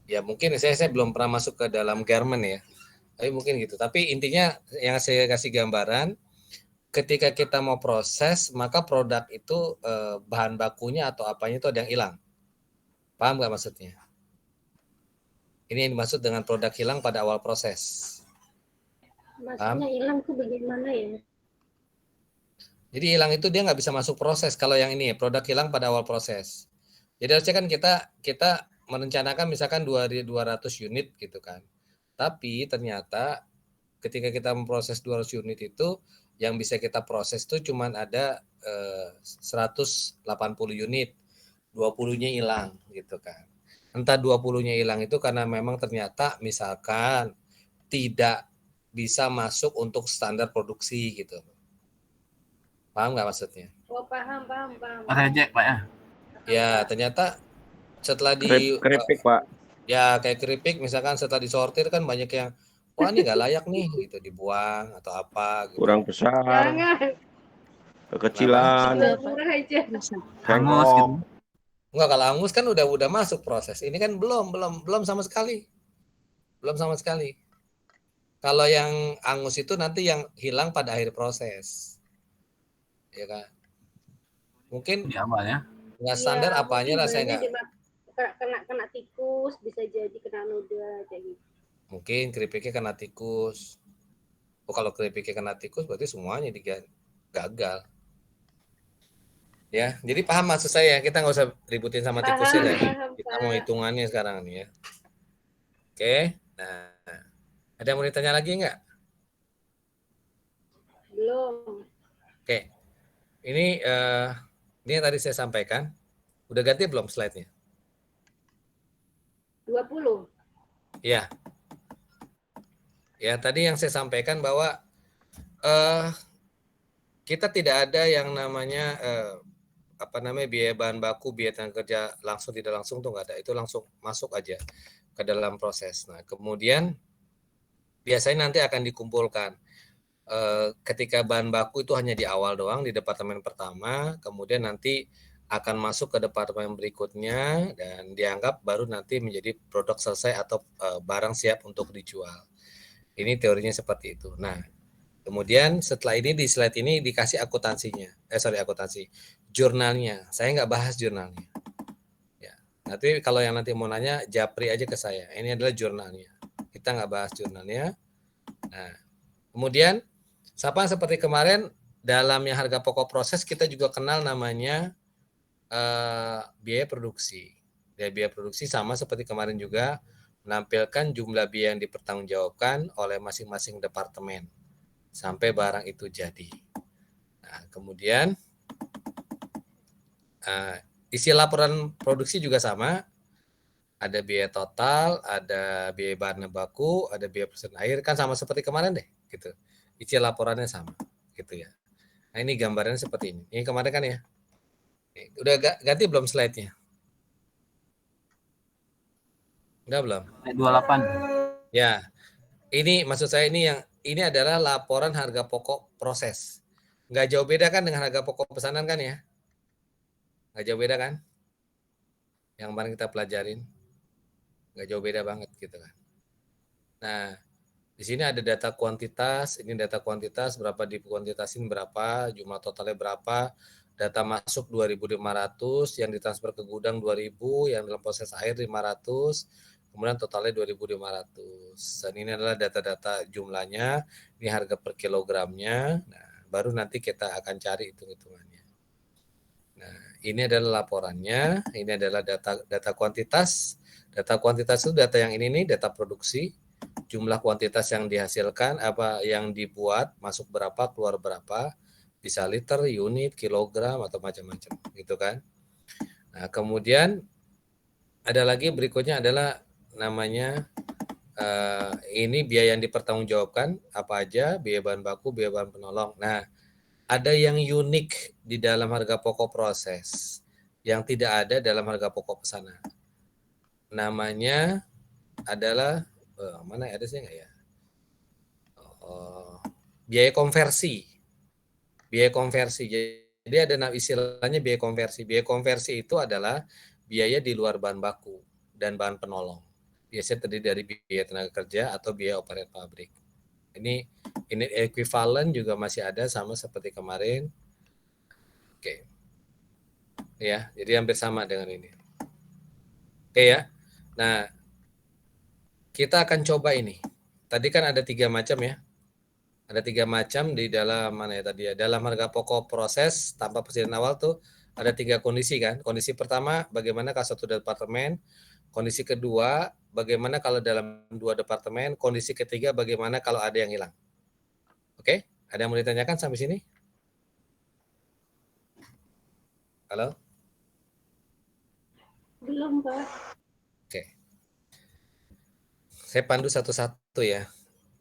Ya mungkin saya belum pernah masuk ke dalam garment ya, tapi mungkin gitu. Tapi intinya yang saya kasih gambaran, ketika kita mau proses, maka produk itu bahan bakunya atau apanya itu ada yang hilang. Paham nggak maksudnya? Ini yang dimaksud dengan produk hilang pada awal proses. Maksudnya hilang tuh bagaimana ya? Jadi hilang itu dia nggak bisa masuk proses. Kalau yang ini produk hilang pada awal proses. Jadi harusnya kan kita merencanakan misalkan 200 unit gitu kan. Tapi ternyata ketika kita memproses 200 unit itu, yang bisa kita proses itu cuma ada 180 unit. 20-nya hilang gitu kan. Entah 20-nya hilang itu karena memang ternyata misalkan tidak bisa masuk untuk standar produksi gitu. Paham nggak maksudnya? Oh, paham. Reject Pak ya? Ya, ternyata setelah Keripik Pak. ya kayak keripik misalkan setelah disortir kan banyak yang wah ini nggak layak nih gitu, dibuang atau apa gitu. Kurang besar, Jangan. kekecilan, Murah aja. Hangus gitu. bengkok. Enggak, kalau angus kan udah masuk proses. Ini kan belum sama sekali. Belum sama sekali. Kalau yang angus itu nanti yang hilang pada akhir proses. Ya kan? Mungkin Di awal ya. nggak standar Iya, apanya lah saya nggak. kena tikus, bisa jadi kena noda kayak gitu. Mungkin keripiknya kena tikus. Oh, kalau keripiknya kena tikus berarti semuanya gagal. Ya, jadi paham maksud saya. Kita nggak usah ributin sama tikusnya ya. Kita mau hitungannya sekarang nih ya. Oke, nah ada yang mau ditanya lagi nggak? Belum. Oke, ini yang tadi saya sampaikan. Udah ganti belum slide-nya? 20. Ya, ya tadi yang saya sampaikan bahwa kita tidak ada yang namanya biaya bahan baku, biaya tenaga kerja langsung tidak langsung tuh nggak ada. Itu langsung masuk aja ke dalam proses. Nah, kemudian biasanya nanti akan dikumpulkan. Ketika bahan baku itu hanya di awal doang di departemen pertama, kemudian nanti akan masuk ke departemen berikutnya dan dianggap baru nanti menjadi produk selesai atau barang siap untuk dijual. Ini teorinya seperti itu. Nah, kemudian setelah ini di slide ini dikasih akuntansinya. Jurnalnya. Saya nggak bahas jurnalnya. Ya, nanti kalau yang nanti mau nanya, japri aja ke saya. Ini adalah jurnalnya. Kita nggak bahas jurnalnya. Nah, kemudian sama seperti kemarin dalam yang harga pokok proses kita juga kenal namanya biaya produksi. Biaya produksi sama seperti kemarin juga menampilkan jumlah biaya yang dipertanggungjawabkan oleh masing-masing departemen sampai barang itu jadi. Nah, kemudian isi laporan produksi juga sama. Ada biaya total, ada biaya bahan baku, ada biaya persen air, kan sama seperti kemarin deh, gitu. Isi laporannya sama, gitu ya. Nah, ini gambarannya seperti ini. Ini kemarin kan ya. Udah ganti belum slide-nya? Udah belum? 28. Ya. Ini maksud saya ini adalah laporan harga pokok proses. Nggak jauh beda kan dengan harga pokok pesanan kan ya? Nggak jauh beda kan? Yang kemarin kita pelajarin. Nggak jauh beda banget gitu kan. Nah, di sini ada data kuantitas, ini data kuantitas berapa dikuantitasin berapa, jumlah totalnya berapa, data masuk 2.500, yang ditransfer ke gudang 2.000, yang dalam proses air 500, kemudian totalnya 2.500. Dan ini adalah data-data jumlahnya, ini harga per kilogramnya. Nah, baru nanti kita akan cari hitung-hitungannya. Nah, ini adalah laporannya, ini adalah data kuantitas. Data kuantitas itu data yang ini nih, data produksi. Jumlah kuantitas yang dihasilkan, apa yang dibuat, masuk berapa, keluar berapa, bisa liter, unit, kilogram, atau macam-macam, gitu kan. Nah, kemudian ada lagi berikutnya adalah namanya ini biaya yang dipertanggungjawabkan, apa aja, biaya bahan baku, biaya bahan penolong. Nah, ada yang unik di dalam harga pokok proses, yang tidak ada dalam harga pokok pesanan. Namanya adalah mana ada sih nggak ya? Biaya konversi. Biaya konversi. Jadi ada istilahnya biaya konversi. Biaya konversi itu adalah biaya di luar bahan baku dan bahan penolong. Biasanya terdiri dari biaya tenaga kerja atau biaya operator pabrik. Ini ekuivalen juga masih ada sama seperti kemarin. Oke. Ya, jadi hampir sama dengan ini. Oke ya. Nah, kita akan coba ini. Tadi kan ada 3 macam ya. Ada 3 macam di dalam mana ya tadi ya. Dalam harga pokok proses tanpa persediaan awal tuh ada 3 kondisi kan. Kondisi pertama bagaimana kalau satu departemen. Kondisi kedua bagaimana kalau dalam 2 departemen. Kondisi ketiga bagaimana kalau ada yang hilang. Oke? Ada yang mau ditanyakan sampai sini? Halo? Belum, Pak. Oke. Saya pandu satu-satu ya.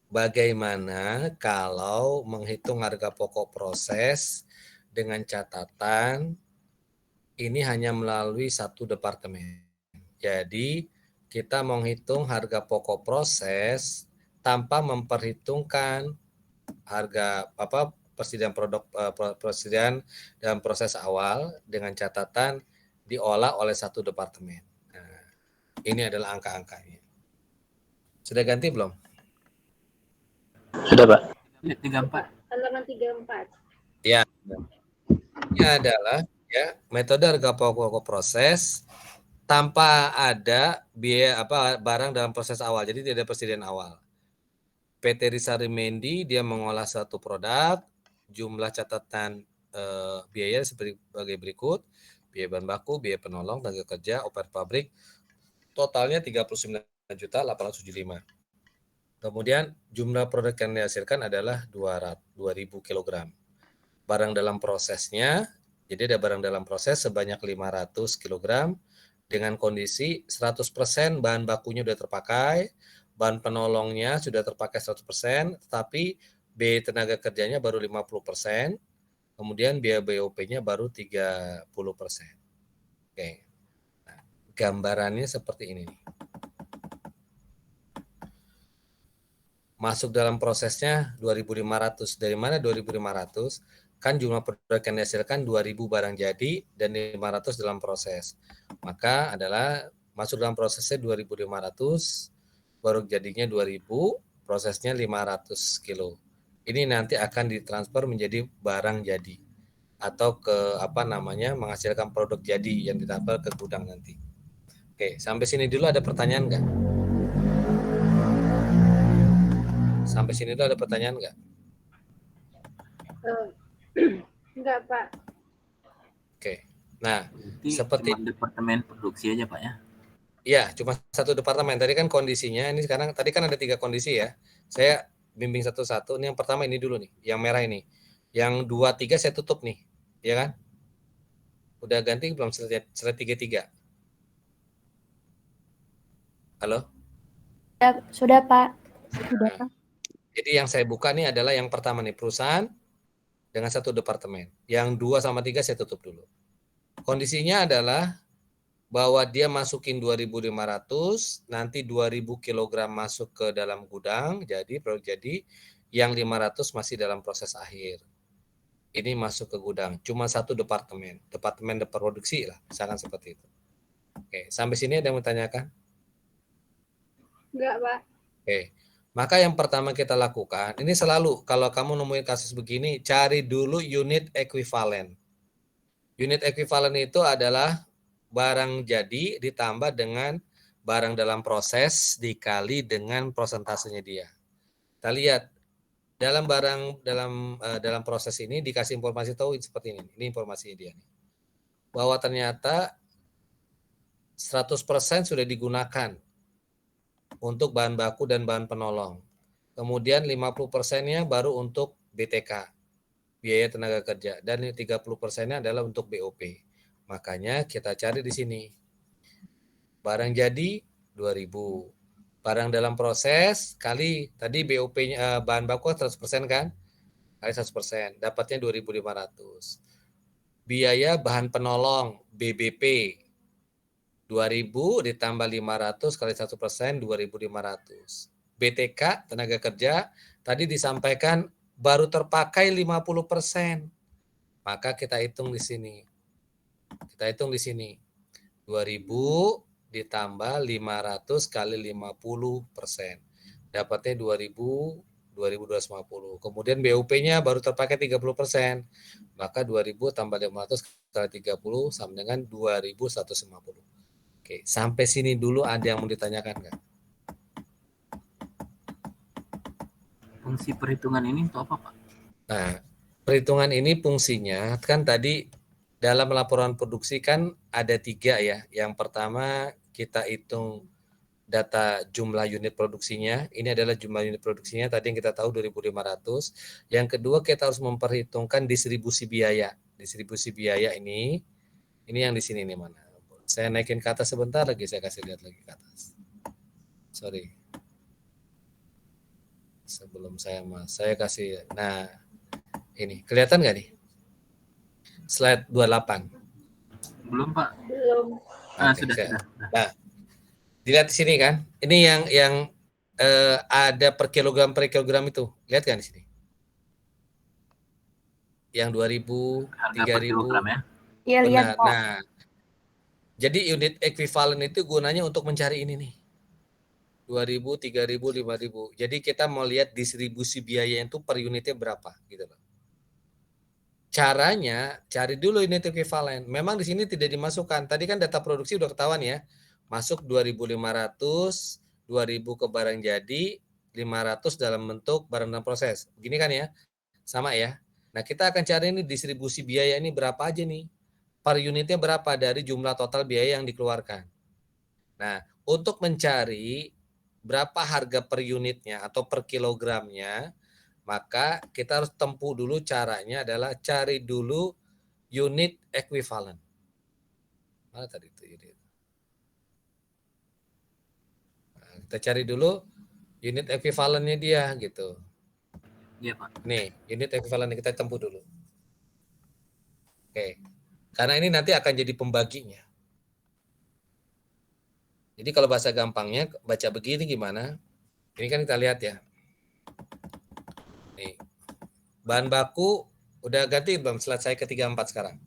Bagaimana kalau menghitung harga pokok proses dengan catatan ini hanya melalui satu departemen. Jadi kita menghitung harga pokok proses tanpa memperhitungkan harga persediaan produk persediaan dalam proses awal dengan catatan diolah oleh satu departemen. Nah, ini adalah angka-angkanya. Sudah ganti belum? Sudah, Pak. 34. Halaman 34. Ya. Ini adalah ya metode harga pokok proses tanpa ada biaya barang dalam proses awal. Jadi tidak ada persediaan awal. PT Risari Mendi dia mengolah satu produk, jumlah catatan biaya sebagai berikut: biaya bahan baku, biaya penolong, tenaga kerja, operator pabrik, totalnya 39.875. Kemudian jumlah produk yang dihasilkan adalah 2.000 kg. Barang dalam prosesnya, jadi ada barang dalam proses sebanyak 500 kg, dengan kondisi 100% bahan bakunya sudah terpakai, bahan penolongnya sudah terpakai 100%, tetapi biaya tenaga kerjanya baru 50%, kemudian biaya BOP-nya baru 30%. Oke. Nah, gambarannya seperti ini nih. Masuk dalam prosesnya 2.500. Dari mana 2.500? Kan jumlah produk yang dihasilkan 2.000 barang jadi dan 500 dalam proses. Maka adalah masuk dalam prosesnya 2.500, baru jadinya 2.000, prosesnya 500 kilo. Ini nanti akan ditransfer menjadi barang jadi atau ke menghasilkan produk jadi yang ditransfer ke gudang nanti. Oke, sampai sini dulu ada pertanyaan nggak? Sampai sini dulu ada pertanyaan nggak? Enggak, Pak. Oke. Nah, Berarti seperti cuma departemen produksi aja Pak ya? Iya, cuma satu departemen. Tadi kan kondisinya, ini sekarang tadi kan ada 3 kondisi ya. Saya bimbing satu-satu. Ini yang pertama ini dulu nih, yang merah ini. Yang 2, 3 saya tutup nih, ya kan? Udah ganti belum slide 3? Halo? Sudah, Pak. Sudah, Pak. Jadi yang saya buka nih adalah yang pertama nih, perusahaan dengan satu departemen. Yang 2 sama 3 saya tutup dulu. Kondisinya adalah bahwa dia masukin 2.500, nanti 2.000 kg masuk ke dalam gudang, jadi produk jadi, yang 500 masih dalam proses akhir. Ini masuk ke gudang, cuma satu departemen produksi lah, misalkan seperti itu. Oke, sampai sini ada yang bertanyakan? Enggak, Pak. Oke, maka yang pertama kita lakukan, ini selalu kalau kamu nemuin kasus begini, cari dulu unit ekuivalen. Unit ekuivalen itu adalah barang jadi ditambah dengan barang dalam proses dikali dengan persentasenya dia. Kita lihat dalam dalam proses ini dikasih informasi tahu seperti ini. Ini informasinya dia nih. Bahwa ternyata 100% sudah digunakan untuk bahan baku dan bahan penolong. Kemudian 50%-nya baru untuk BTK, biaya tenaga kerja, dan 30%-nya adalah untuk BOP. Makanya kita cari di sini. Barang jadi 2.000. Barang dalam proses kali tadi BOP-nya bahan baku 100% kan? Kali 100%, dapatnya 2.500. Biaya bahan penolong BBP 2.000 ditambah 500 kali 1%, 2.500. BTK tenaga kerja tadi disampaikan baru terpakai 50%. Maka kita hitung di sini. Kita hitung di sini. 2.000 ditambah 500 kali 50%. Dapatnya 2.250. Kemudian BUP-nya baru terpakai 30%. Maka 2.000 tambah 500 kali 30 sama dengan 2.150. Oke, sampai sini dulu ada yang mau ditanyakan nggak? Fungsi perhitungan ini untuk apa Pak? Nah, perhitungan ini fungsinya kan tadi dalam laporan produksi kan ada 3 ya. Yang pertama kita hitung data jumlah unit produksinya. Ini adalah jumlah unit produksinya tadi yang kita tahu 2.500. Yang kedua kita harus memperhitungkan distribusi biaya. Distribusi biaya ini yang di sini nih mana. Saya naikin ke atas sebentar lagi, saya kasih lihat lagi ke atas. Sorry. Sebelum saya kasih. Nah, ini kelihatan nggak nih? Slide 28. Belum Pak. Belum. Sudah. Nah, dilihat di sini kan? Ini yang ada per kilogram itu. Lihat kan di sini? Yang 2.000, 3.000. Ya? Iya, lihat, Pak. Nah, jadi unit ekuivalen itu gunanya untuk mencari ini nih. 2.000, 3.000, 5.000. Jadi kita mau lihat distribusi biaya itu per unitnya berapa gitu loh. Caranya cari dulu unit ekuivalen. Memang di sini tidak dimasukkan. Tadi kan data produksi udah ketahuan ya. Masuk 2.500, 2.000 ke barang jadi, 500 dalam bentuk barang dalam proses. Begini kan ya? Sama ya. Nah, kita akan cari ini distribusi biaya ini berapa aja nih. Per unitnya berapa dari jumlah total biaya yang dikeluarkan. Nah, untuk mencari berapa harga per unitnya atau per kilogramnya, maka kita harus tempuh dulu caranya adalah cari dulu unit ekuivalen. Mana tadi itu unit? kita cari dulu unit ekuivalennya dia gitu. Iya Pak. Nih, unit ekuivalennya kita tempuh dulu. Oke. Karena ini nanti akan jadi pembaginya. Jadi kalau bahasa gampangnya baca begini gimana? Ini kan kita lihat ya. Nih. Bahan baku udah ganti belum slide saya ke 34 sekarang?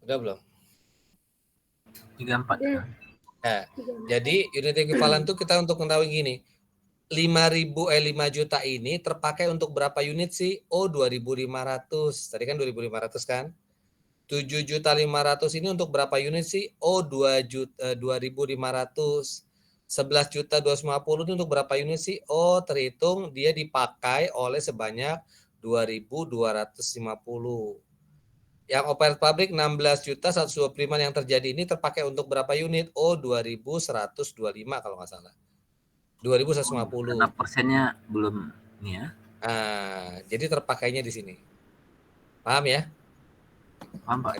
Udah belum? 34. Nah, jadi unit ekuivalen itu kita untuk mengetahui gini. 5 juta ini terpakai untuk berapa unit sih? Oh, 2.500. Tadi kan 2.500 kan? 7.500 ini untuk berapa unit sih? Oh, 2.500. 11.250 ini untuk berapa unit sih? Oh, terhitung dia dipakai oleh sebanyak 2.250. Yang operate pabrik 16.125 yang terjadi ini terpakai untuk berapa unit? Oh, 2.125 kalau nggak salah. 2.150. Karena persennya belum ini ya. Jadi terpakainya di sini. Paham ya? Paham Pak?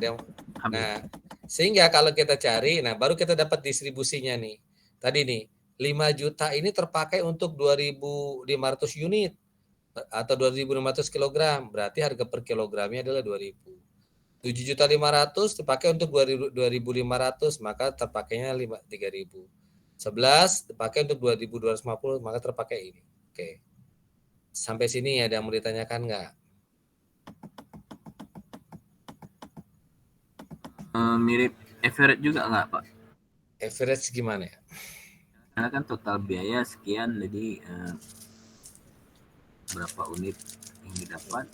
Nah, sehingga kalau kita cari, nah baru kita dapat distribusinya nih. Tadi nih, 5 juta ini terpakai untuk 2.500 unit atau 2.500 kilogram. Berarti harga per kilogramnya adalah 2.000. 7.500 terpakai untuk 2.500, maka terpakainya 3.000. 11 terpakai untuk 2.250, maka terpakai ini. Oke. Sampai sini ada yang mau ditanyakan nggak? Mirip average juga nggak Pak? Average gimana ya? Karena kan total biaya sekian, jadi berapa unit yang didapat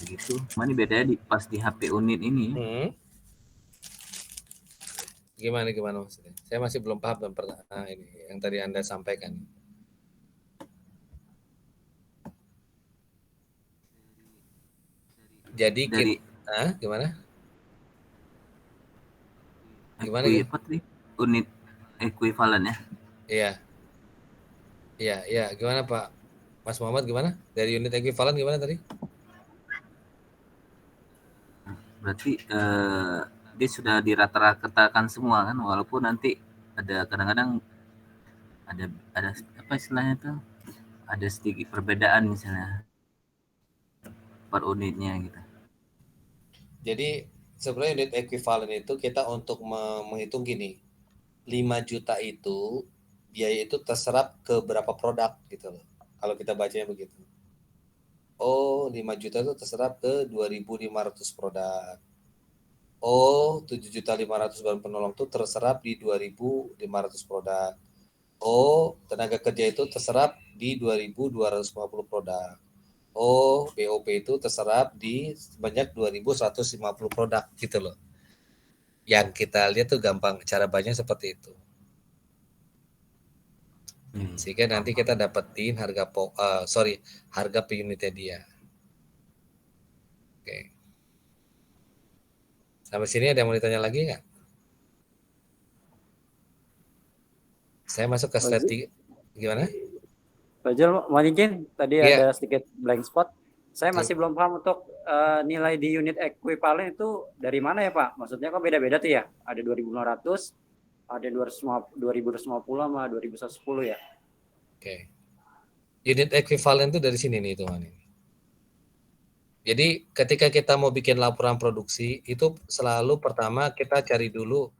begitu. Mana bedanya pas di HP unit ini? Gimana maksudnya? Saya masih belum paham ini yang tadi Anda sampaikan. Jadi gimana? Gimana? Unit ekuivalen ya? Iya. Gimana Pak Mas Muhammad, gimana? Dari unit ekuivalen gimana tadi? Berarti dia sudah dirata-ratakan semua kan, walaupun nanti ada kadang-kadang ada apa istilahnya tuh, ada sedikit perbedaan misalnya per unitnya gitu. Jadi sebenarnya unit ekuivalen itu kita untuk menghitung gini, 5 juta itu biaya itu terserap ke berapa produk gitu loh. Kalau kita bacanya begitu. Oh, 5 juta itu terserap ke 2.500 produk. Oh, 7.500 bahan penolong itu terserap di 2.500 produk. Oh, tenaga kerja itu terserap di 2.250 produk. Oh, BOP itu terserap di sebanyak 2.150 produk gitu loh. Yang kita lihat tuh gampang, cara bacanya seperti itu. Sehingga nanti kita dapetin harga per unitnya dia. Oke. Sampai sini ada yang mau ditanya lagi nggak? Saya masuk ke slide 3. Gimana? Pak Jul, mohon izin, tadi Iya. ada sedikit blank spot. Saya masih belum paham untuk nilai di unit ekuivalen itu dari mana ya Pak? Maksudnya kok beda-beda tuh ya? Ada 2.500, ada 2.250 sama 2.110 ya? Oke. Unit ekuivalen itu dari sini nih hitungannya. Jadi ketika kita mau bikin laporan produksi, itu selalu pertama kita cari dulu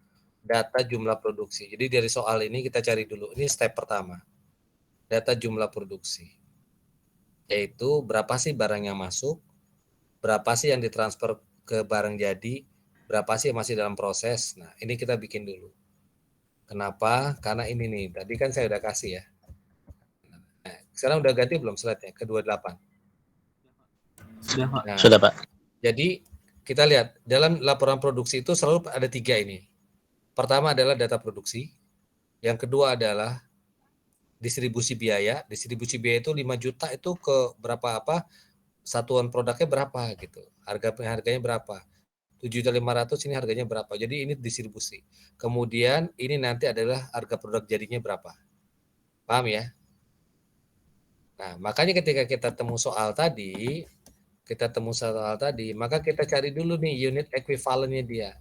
data jumlah produksi. Jadi dari soal ini kita cari dulu, ini step pertama. Data jumlah produksi. Yaitu berapa sih barang yang masuk, berapa sih yang ditransfer ke barang jadi, berapa sih yang masih dalam proses. Nah, ini kita bikin dulu. Kenapa? Karena ini nih, tadi kan saya udah kasih ya. Nah, sekarang udah ganti belum slide-nya ke 28? Sudah Pak. Nah, Sudah Pak. jadi kita lihat dalam laporan produksi itu selalu ada 3 ini. Pertama adalah data produksi, yang kedua adalah distribusi biaya. Distribusi biaya itu 5 juta itu ke berapa satuan produknya berapa gitu. Harganya berapa? 7.500 ini harganya berapa. Jadi ini distribusi. Kemudian ini nanti adalah harga produk jadinya berapa. Paham ya? Nah, makanya ketika kita temu soal tadi, maka kita cari dulu nih unit ekuivalennya dia.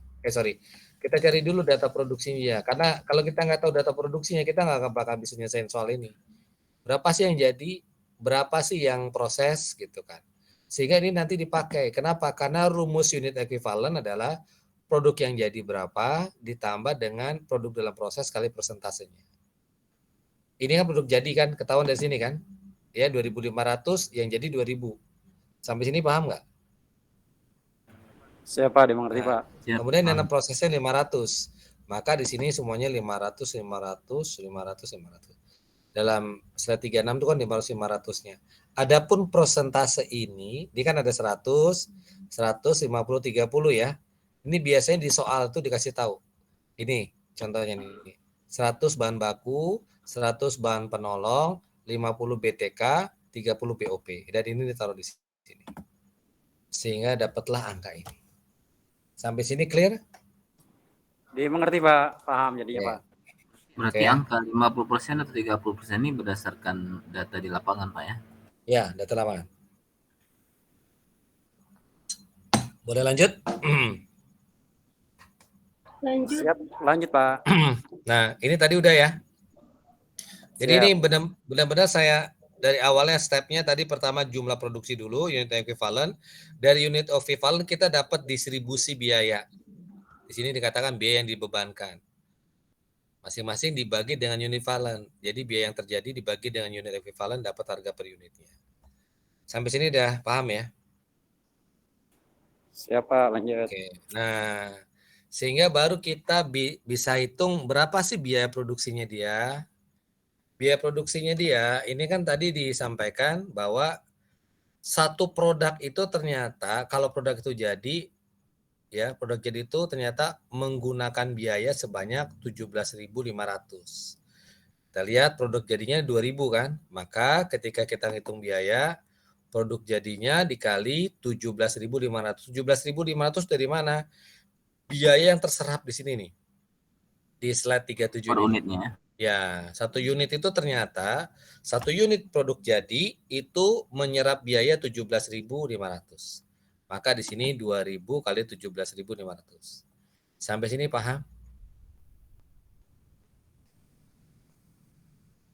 Kita cari dulu data produksinya, karena kalau kita nggak tahu data produksinya, kita nggak bakal bisa nyelesain soal ini. Berapa sih yang jadi, berapa sih yang proses gitu kan. Sehingga ini nanti dipakai. Kenapa? Karena rumus unit equivalent adalah produk yang jadi berapa ditambah dengan produk dalam proses kali persentasenya. Ini kan produk jadi kan, ketahuan dari sini kan. Ya, 2.500 yang jadi 2.000. Sampai sini paham nggak? Siapa dimengerti, Nah, Pak? Siap, kemudian paham. dalam prosesnya 500. Maka di sini semuanya 500, 500, 500, 500. Dalam slide 36 itu kan 500-500-nya. Adapun persentase ini kan ada 100, 100, 50, 30 ya. Ini biasanya di soal tuh dikasih tahu. Ini contohnya nih. 100 bahan baku, 100 bahan penolong, 50 BTK, 30 BOP. Dan ini ditaruh di sini. Sehingga dapatlah angka ini. Sampai sini clear? Dimengerti, Pak. Paham jadinya, Oke. Pak. Berarti Oke. angka 50% atau 30% ini berdasarkan data di lapangan, Pak ya? Ya, data lapangan. Boleh lanjut? Lanjut. Siap, lanjut, Pak. Nah, ini tadi udah ya. Jadi Siap. ini benar-benar saya dari awalnya stepnya tadi pertama jumlah produksi dulu, unit equivalent. Dari unit equivalent kita dapat distribusi biaya. Di sini dikatakan biaya yang dibebankan. Masing-masing dibagi dengan unit equivalent. Jadi biaya yang terjadi dibagi dengan unit equivalent dapat harga per unitnya. Sampai sini udah paham ya? Siap, Pak. Lanjut. Oke. Nah, sehingga baru kita bisa hitung berapa sih biaya produksinya dia. Biaya produksinya dia, ini kan tadi disampaikan bahwa satu produk itu ternyata, kalau produk itu jadi, ya produk jadi itu ternyata menggunakan biaya sebanyak 17.500. Kita lihat produk jadinya 2.000 kan, maka ketika kita ngitung biaya, produk jadinya dikali 17.500. 17.500 dari mana? Biaya yang terserap di sini nih, di slide 37 Per ini. unitnya. Ya, satu unit itu ternyata, satu unit produk jadi itu menyerap biaya 17.500. Maka di sini 2.000 kali 17.500. Sampai sini paham?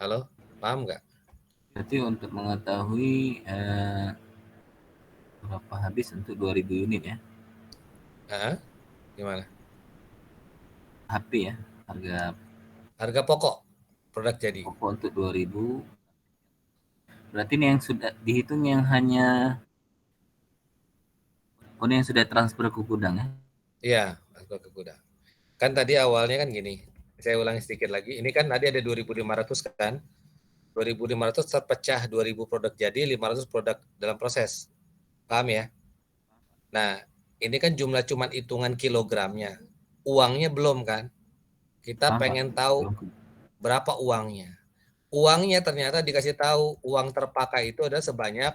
Halo, paham nggak? Berarti untuk mengetahui berapa habis untuk 2.000 unit ya? Gimana? HP ya, Harga pokok produk jadi. pokok untuk 2.000. Berarti ini yang sudah dihitung yang hanya yang sudah transfer ke gudang ya? Iya, masuk ke gudang. Kan tadi awalnya kan gini, saya ulangi sedikit lagi. Ini kan tadi ada 2.500 kan? 2.500 terpecah 2.000 produk jadi, 500 produk dalam proses. Paham ya? Nah, ini kan jumlah cuman hitungan kilogramnya. Uangnya belum kan? Kita Paham, pengen Pak? tahu berapa uangnya. Uangnya ternyata dikasih tahu, uang terpakai itu ada sebanyak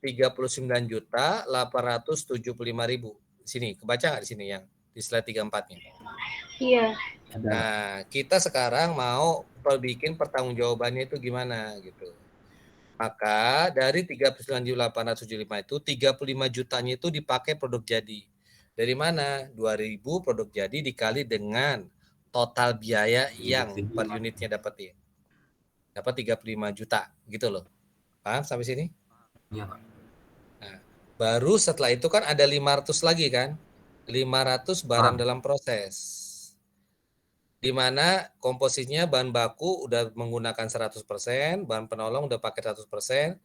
39.875.000. Sini, kebaca nggak di sini yang di slide 34-nya? Iya. Nah, kita sekarang mau bikin pertanggungjawabannya itu gimana gitu. Maka dari 39.875 itu 35 jutanya itu dipakai produk jadi. Dari mana? 2.000 produk jadi dikali dengan total biaya yang per unitnya dapetin. Dapat 35 juta gitu loh. Paham sampai sini? Iya, Pak. Nah, baru setelah itu kan ada 500 lagi kan? 500 barang dalam proses. Di mana komposisinya bahan baku udah menggunakan 100%, bahan penolong udah pakai 100%,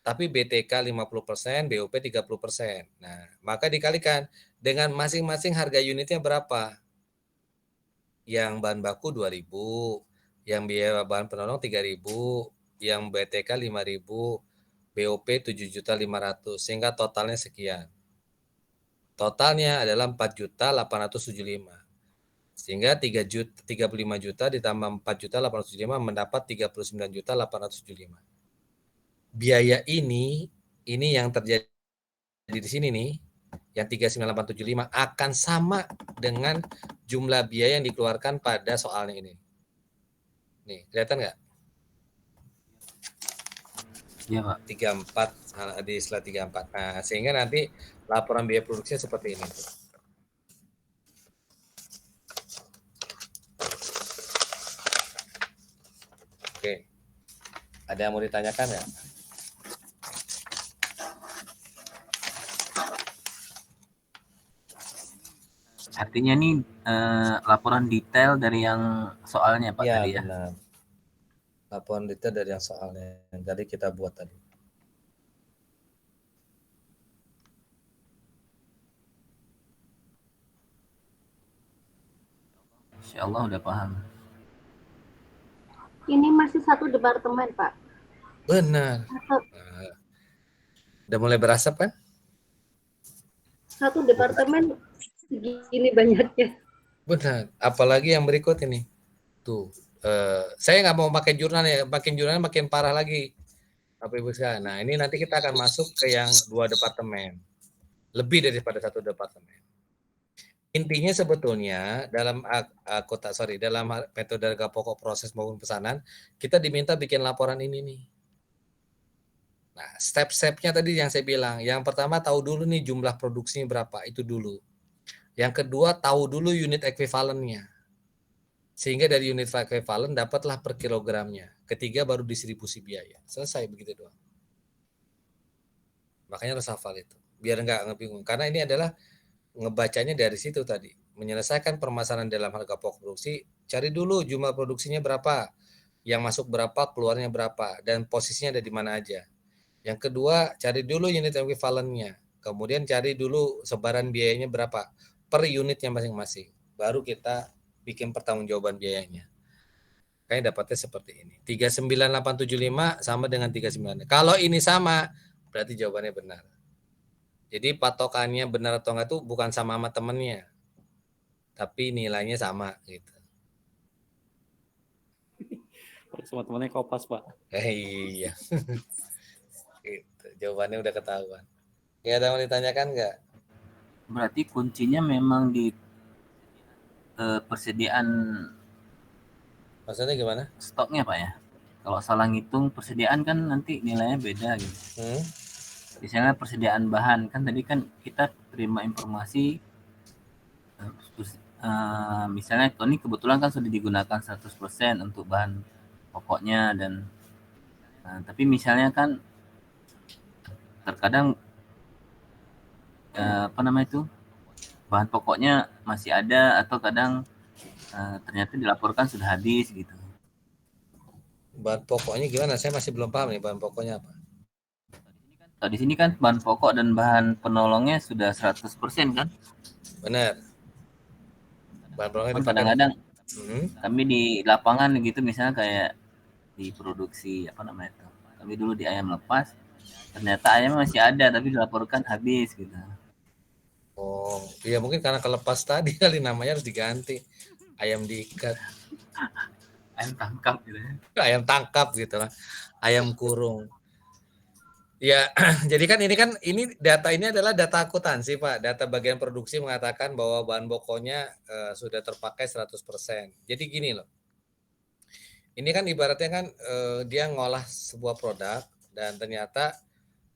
tapi BTK 50%, BOP 30%. Nah, maka dikalikan dengan masing-masing harga unitnya berapa? Yang bahan baku 2.000, yang biaya bahan penolong 3.000, yang BTK 5.000, BOP 7.500.000, sehingga totalnya sekian. Totalnya adalah 4.875.000. Sehingga 35 juta ditambah 4.875 mendapat 39.875. Biaya ini yang terjadi di sini nih, yang 39.875 akan sama dengan jumlah biaya yang dikeluarkan pada soalnya ini. Nih, kelihatan nggak? Iya, Pak. 34 di slide 34. Nah, sehingga nanti laporan biaya produksinya seperti ini. Ada yang mau ditanyakan nggak? Artinya nih laporan detail dari yang soalnya Pak Ya, tadi ya. benar. Laporan detail dari yang soalnya yang tadi kita buat tadi. Insya Allah udah paham. Ini masih satu departemen, Pak. Benar. Satu, Nah, udah mulai berasap kan? satu departemen segini banyaknya. Benar. Apalagi yang berikut ini. Tuh. Saya nggak mau pakai jurnal ya. Makin jurnal makin parah lagi. Bapak Ibu sekalian. Nah, ini nanti kita akan masuk ke yang 2 departemen. Lebih daripada 1 departemen. Intinya sebetulnya dalam dalam metode harga pokok proses maupun pesanan, kita diminta bikin laporan ini nih. Nah, step-stepnya tadi yang saya bilang. Yang pertama tahu dulu nih jumlah produksinya berapa, itu dulu. Yang kedua tahu dulu unit ekuivalennya. Sehingga dari unit ekuivalen dapatlah per kilogramnya. Ketiga baru distribusi biaya. Selesai begitu doang. Makanya harus hafal itu. Biar nggak ngebingung. Karena ini adalah ngebacanya dari situ tadi. Menyelesaikan permasalahan dalam harga pokok produksi, cari dulu jumlah produksinya berapa, yang masuk berapa, keluarnya berapa, dan posisinya ada di mana aja. Yang kedua, cari dulu unit ekuivalennya. Kemudian cari dulu sebaran biayanya berapa per unitnya masing-masing. Baru kita bikin pertanggungjawaban biayanya. Kayaknya dapatnya seperti ini. 39875 sama dengan 39. Kalau ini sama, berarti jawabannya benar. Jadi patokannya benar atau enggak itu bukan sama temennya, tapi nilainya sama gitu. Semua temannya kopas Pak. Iya. Gitu. Jawabannya udah ketahuan. Ya, ada yang mau ditanyakan nggak? Berarti kuncinya memang di persediaan Maksudnya gimana? stoknya Pak ya. Kalau salah ngitung persediaan kan nanti nilainya beda gitu. Misalnya persediaan bahan kan tadi kan kita terima informasi misalnya ini kebetulan kan sudah digunakan 100% untuk bahan pokoknya dan tapi misalnya kan terkadang bahan pokoknya masih ada atau kadang ternyata dilaporkan sudah habis gitu. Bahan pokoknya gimana? Saya masih belum paham nih bahan pokoknya apa. Di sini kan bahan pokok dan bahan penolongnya sudah 100% kan? Benar. Bahan pokoknya kadang-kadang kami di lapangan gitu misalnya kayak di produksi kami dulu di ayam lepas ternyata ayam masih ada tapi dilaporkan habis gitu. Oh iya mungkin karena kelepas tadi kali namanya harus diganti, ayam diikat, ayam tangkap gitu ya. Ayam tangkap gitu lah, ayam kurung. Ya, jadi kan ini data ini adalah data akuntansi Pak. Data bagian produksi mengatakan bahwa bahan pokoknya sudah terpakai 100%. Jadi gini loh. Ini kan ibaratnya kan dia ngolah sebuah produk dan ternyata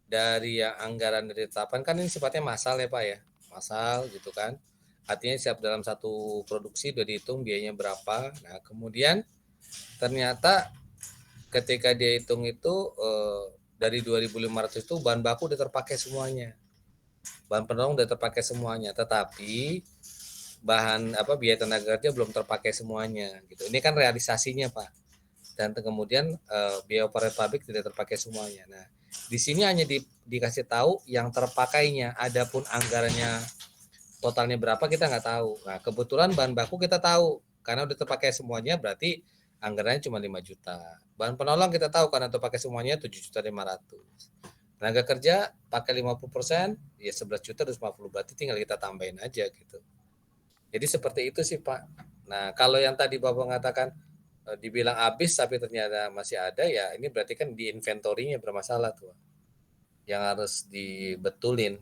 dari yang anggaran dari ditetapkan kan ini sifatnya massal ya Pak ya. Massal gitu kan. Artinya siap dalam satu produksi udah dihitung biayanya berapa. Nah, kemudian ternyata ketika dia hitung itu dari 2.500 itu bahan baku udah terpakai semuanya. Bahan penolong udah terpakai semuanya, tetapi bahan biaya tenaga kerja belum terpakai semuanya gitu. Ini kan realisasinya, Pak. Dan kemudian biaya operasional pabrik tidak terpakai semuanya. Nah, di sini hanya dikasih tahu yang terpakainya, adapun anggarannya totalnya berapa kita nggak tahu. Nah, kebetulan bahan baku kita tahu karena udah terpakai semuanya berarti anggarannya cuma 5 juta. Bahan penolong kita tahu karena terpakai semuanya 7.500.000. Tenaga kerja pakai 50%, ya 11.250.000 berarti tinggal kita tambahin aja gitu. Jadi seperti itu sih Pak. Nah, kalau yang tadi Bapak mengatakan dibilang habis tapi ternyata masih ada ya ini berarti kan di inventorinya bermasalah tuh. Yang harus dibetulin.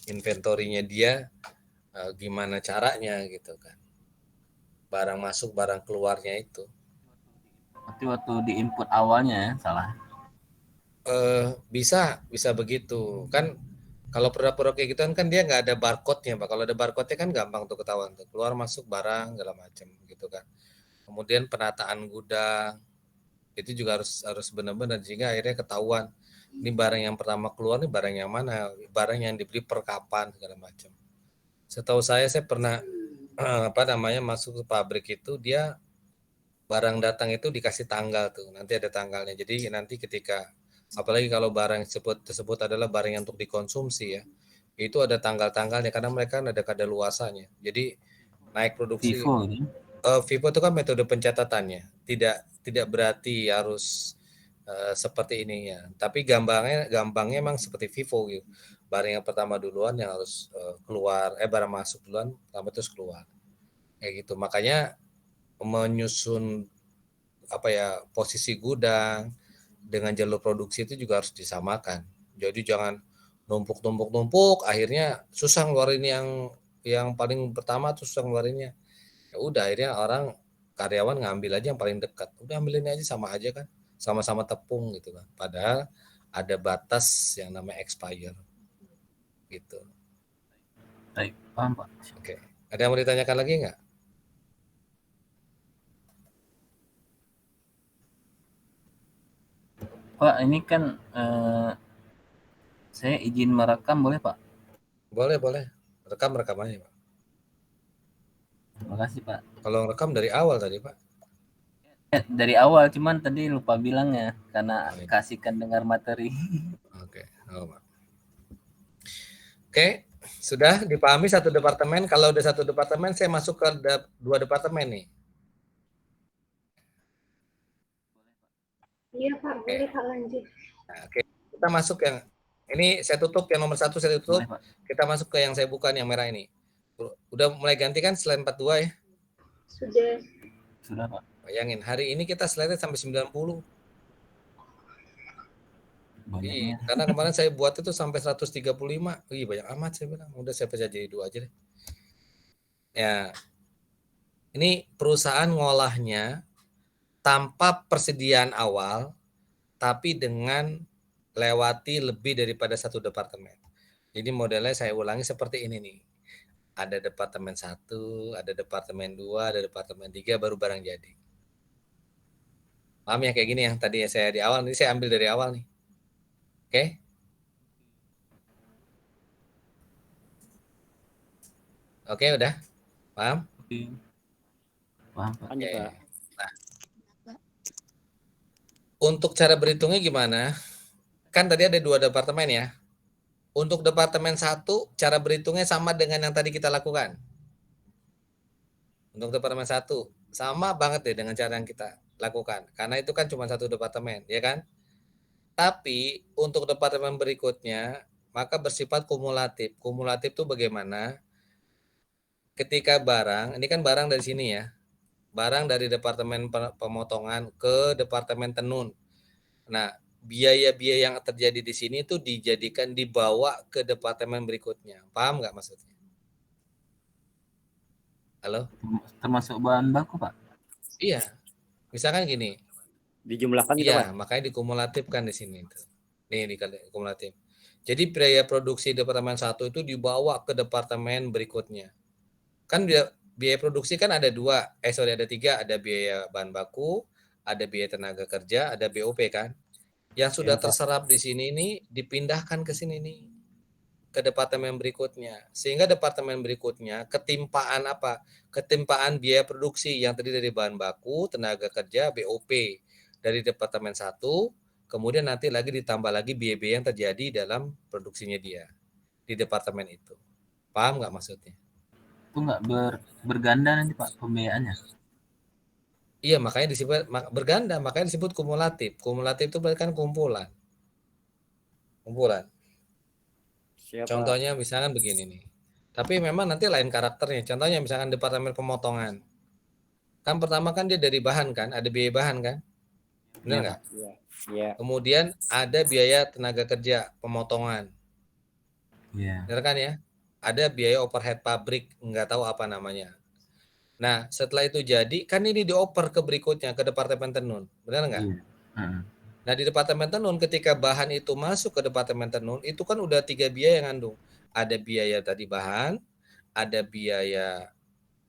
Inventorinya dia gimana caranya gitu kan. Barang masuk, barang keluarnya itu. Berarti waktu di input awalnya ya salah. Bisa begitu. Kan kalau produk-produk kayak gitu kan dia nggak ada barcode-nya, Pak. Kalau ada barcode-nya kan gampang untuk ketahuan tuh. Keluar masuk barang segala macam gitu kan. Kemudian penataan gudang Itu juga harus benar-benar, sehingga akhirnya ketahuan ini barang yang pertama keluar nih barang yang mana, barang yang dibeli per kapan segala macam. Setahu saya pernah masuk ke pabrik itu, dia barang datang itu dikasih tanggal tuh, nanti ada tanggalnya. Jadi nanti ketika, apalagi kalau barang tersebut adalah barang yang untuk dikonsumsi ya, itu ada tanggal-tanggalnya karena mereka ada kadaluarsanya. Jadi naik produksi. FIFO ini. FIFO itu kan metode pencatatannya, tidak berarti harus seperti ini ya. Tapi gampangnya memang seperti FIFO gitu. Barang yang pertama duluan yang harus keluar, barang masuk duluan, pertama terus keluar. Kayak gitu. Makanya menyusun posisi gudang dengan jalur produksi itu juga harus disamakan. Jadi jangan numpuk, akhirnya susah ngeluarin yang paling pertama, terus susah ngeluarinnya. Ya udah, akhirnya karyawan ngambil aja yang paling dekat. Udah ambil ini aja, sama aja kan, sama-sama tepung gitu kan. Padahal ada batas yang namanya expire gitu. Baik, paham Pak. Oke, ada yang mau ditanyakan lagi nggak? Pak, ini kan saya izin merekam boleh Pak? Boleh. Rekam aja Pak. Terima kasih Pak. Kalau rekam dari awal tadi Pak. Dari awal, cuman tadi lupa bilangnya karena kasihkan dengar materi. Oke. Oke, sudah dipahami satu departemen. Kalau udah satu departemen, saya masuk ke dua departemen nih. Iya Pak, boleh Pak lanjut. Nah, oke, kita masuk yang ini, saya tutup yang nomor 1, saya tutup. Boleh, Pak. Kita masuk ke yang saya buka nih, yang merah ini. Udah mulai ganti kan slide 42 ya? Sudah Pak. Bayangin, hari ini kita slide sampai 90. Iya, karena kemarin saya buat itu sampai 135. Banyak amat saya bilang. Udah saya pecah jadi 2 aja deh. Ya, ini perusahaan ngolahnya tanpa persediaan awal, tapi dengan lewati lebih daripada satu departemen. Jadi modelnya saya ulangi seperti ini nih. Ada departemen 1, ada departemen 2, ada departemen 3, baru barang jadi. Paham ya, kayak gini yang tadi saya di awal, ini saya ambil dari awal nih. Oke? Oke, udah? Paham? Paham Pak. Oke. Nah, untuk cara berhitungnya gimana? Kan tadi ada 2 departemen ya. Untuk departemen 1, cara berhitungnya sama dengan yang tadi kita lakukan. Untuk departemen 1, sama banget deh dengan cara yang kita lakukan. Karena itu kan cuma satu departemen, ya kan? Tapi untuk departemen berikutnya, maka bersifat kumulatif. Kumulatif itu bagaimana? Ketika barang, ini kan barang dari sini ya. Barang dari departemen pemotongan ke departemen tenun. Nah, biaya-biaya yang terjadi di sini itu dibawa ke departemen berikutnya. Paham nggak maksudnya? Halo? Termasuk bahan baku Pak? Iya. Misalkan gini. Dijumlahkan gitu Iya, Pak? makanya dikumulatifkan di sini. Nih dikumulatif. Jadi biaya produksi departemen 1 itu dibawa ke departemen berikutnya. Kan biaya produksi kan ada 2, ada 3, ada biaya bahan baku, ada biaya tenaga kerja, ada BOP kan. Yang sudah terserap di sini ini dipindahkan ke sini nih, ke departemen berikutnya. Sehingga departemen berikutnya ketimpaan apa? Ketimpaan biaya produksi yang tadi dari bahan baku, tenaga kerja, BOP dari departemen 1, kemudian nanti lagi ditambah lagi biaya-biaya yang terjadi dalam produksinya dia di departemen itu. Paham nggak maksudnya? Itu nggak berganda nanti Pak pembiayaannya? Iya, makanya disebut berganda, makanya disebut kumulatif. Kumulatif itu berarti kan kumpulan. Siapa? Contohnya misalkan begini nih. Tapi memang nanti lain karakternya. Contohnya misalkan departemen pemotongan. Kan pertama kan dia dari bahan kan, ada biaya bahan kan? Benar nggak? Iya. Kemudian ada biaya tenaga kerja pemotongan. Iya. Benar kan ya? Ada biaya overhead pabrik, nggak tahu apa namanya. Nah, setelah itu jadi, kan ini dioper ke berikutnya, ke departemen tenun. Benar nggak? Iya. Nah, di departemen tenun, ketika bahan itu masuk ke departemen tenun, itu kan udah 3 biaya yang ngandung. Ada biaya tadi bahan, ada biaya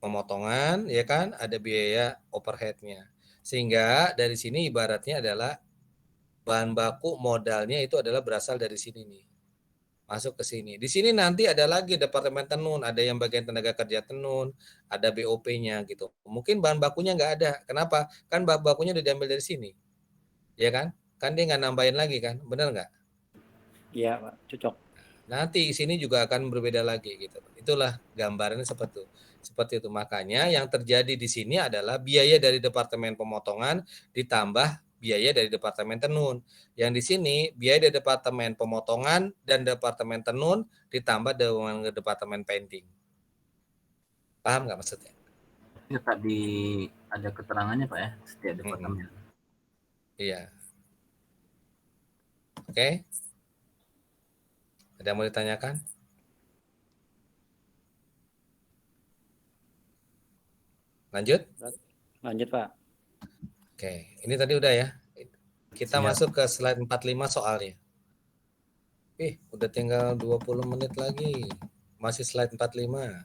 pemotongan, ya kan? Ada biaya overhead-nya. Sehingga dari sini ibaratnya adalah bahan baku modalnya itu adalah berasal dari sini nih. Masuk ke sini. Di sini nanti ada lagi departemen tenun, ada yang bagian tenaga kerja tenun, ada BOP-nya gitu. Mungkin bahan bakunya nggak ada. Kenapa? Kan bahan bakunya udah diambil dari sini. Ya kan? Kan dia nggak nambahin lagi kan? Benar nggak? Iya, Pak. Cocok. Nanti sini juga akan berbeda lagi gitu. Itulah gambarannya seperti itu. Seperti itu. Makanya yang terjadi di sini adalah biaya dari departemen pemotongan ditambah biaya dari departemen tenun. Yang di sini biaya dari departemen pemotongan dan departemen tenun ditambah dengan departemen painting. Paham nggak maksudnya? Ya, tadi ada keterangannya Pak ya, setiap departemen. Iya. Oke. Ada yang mau ditanyakan? Lanjut? Lanjut, Pak. Oke, ini tadi udah ya. Kita masuk ke slide 45 soalnya. Udah tinggal 20 menit lagi. Masih slide 45.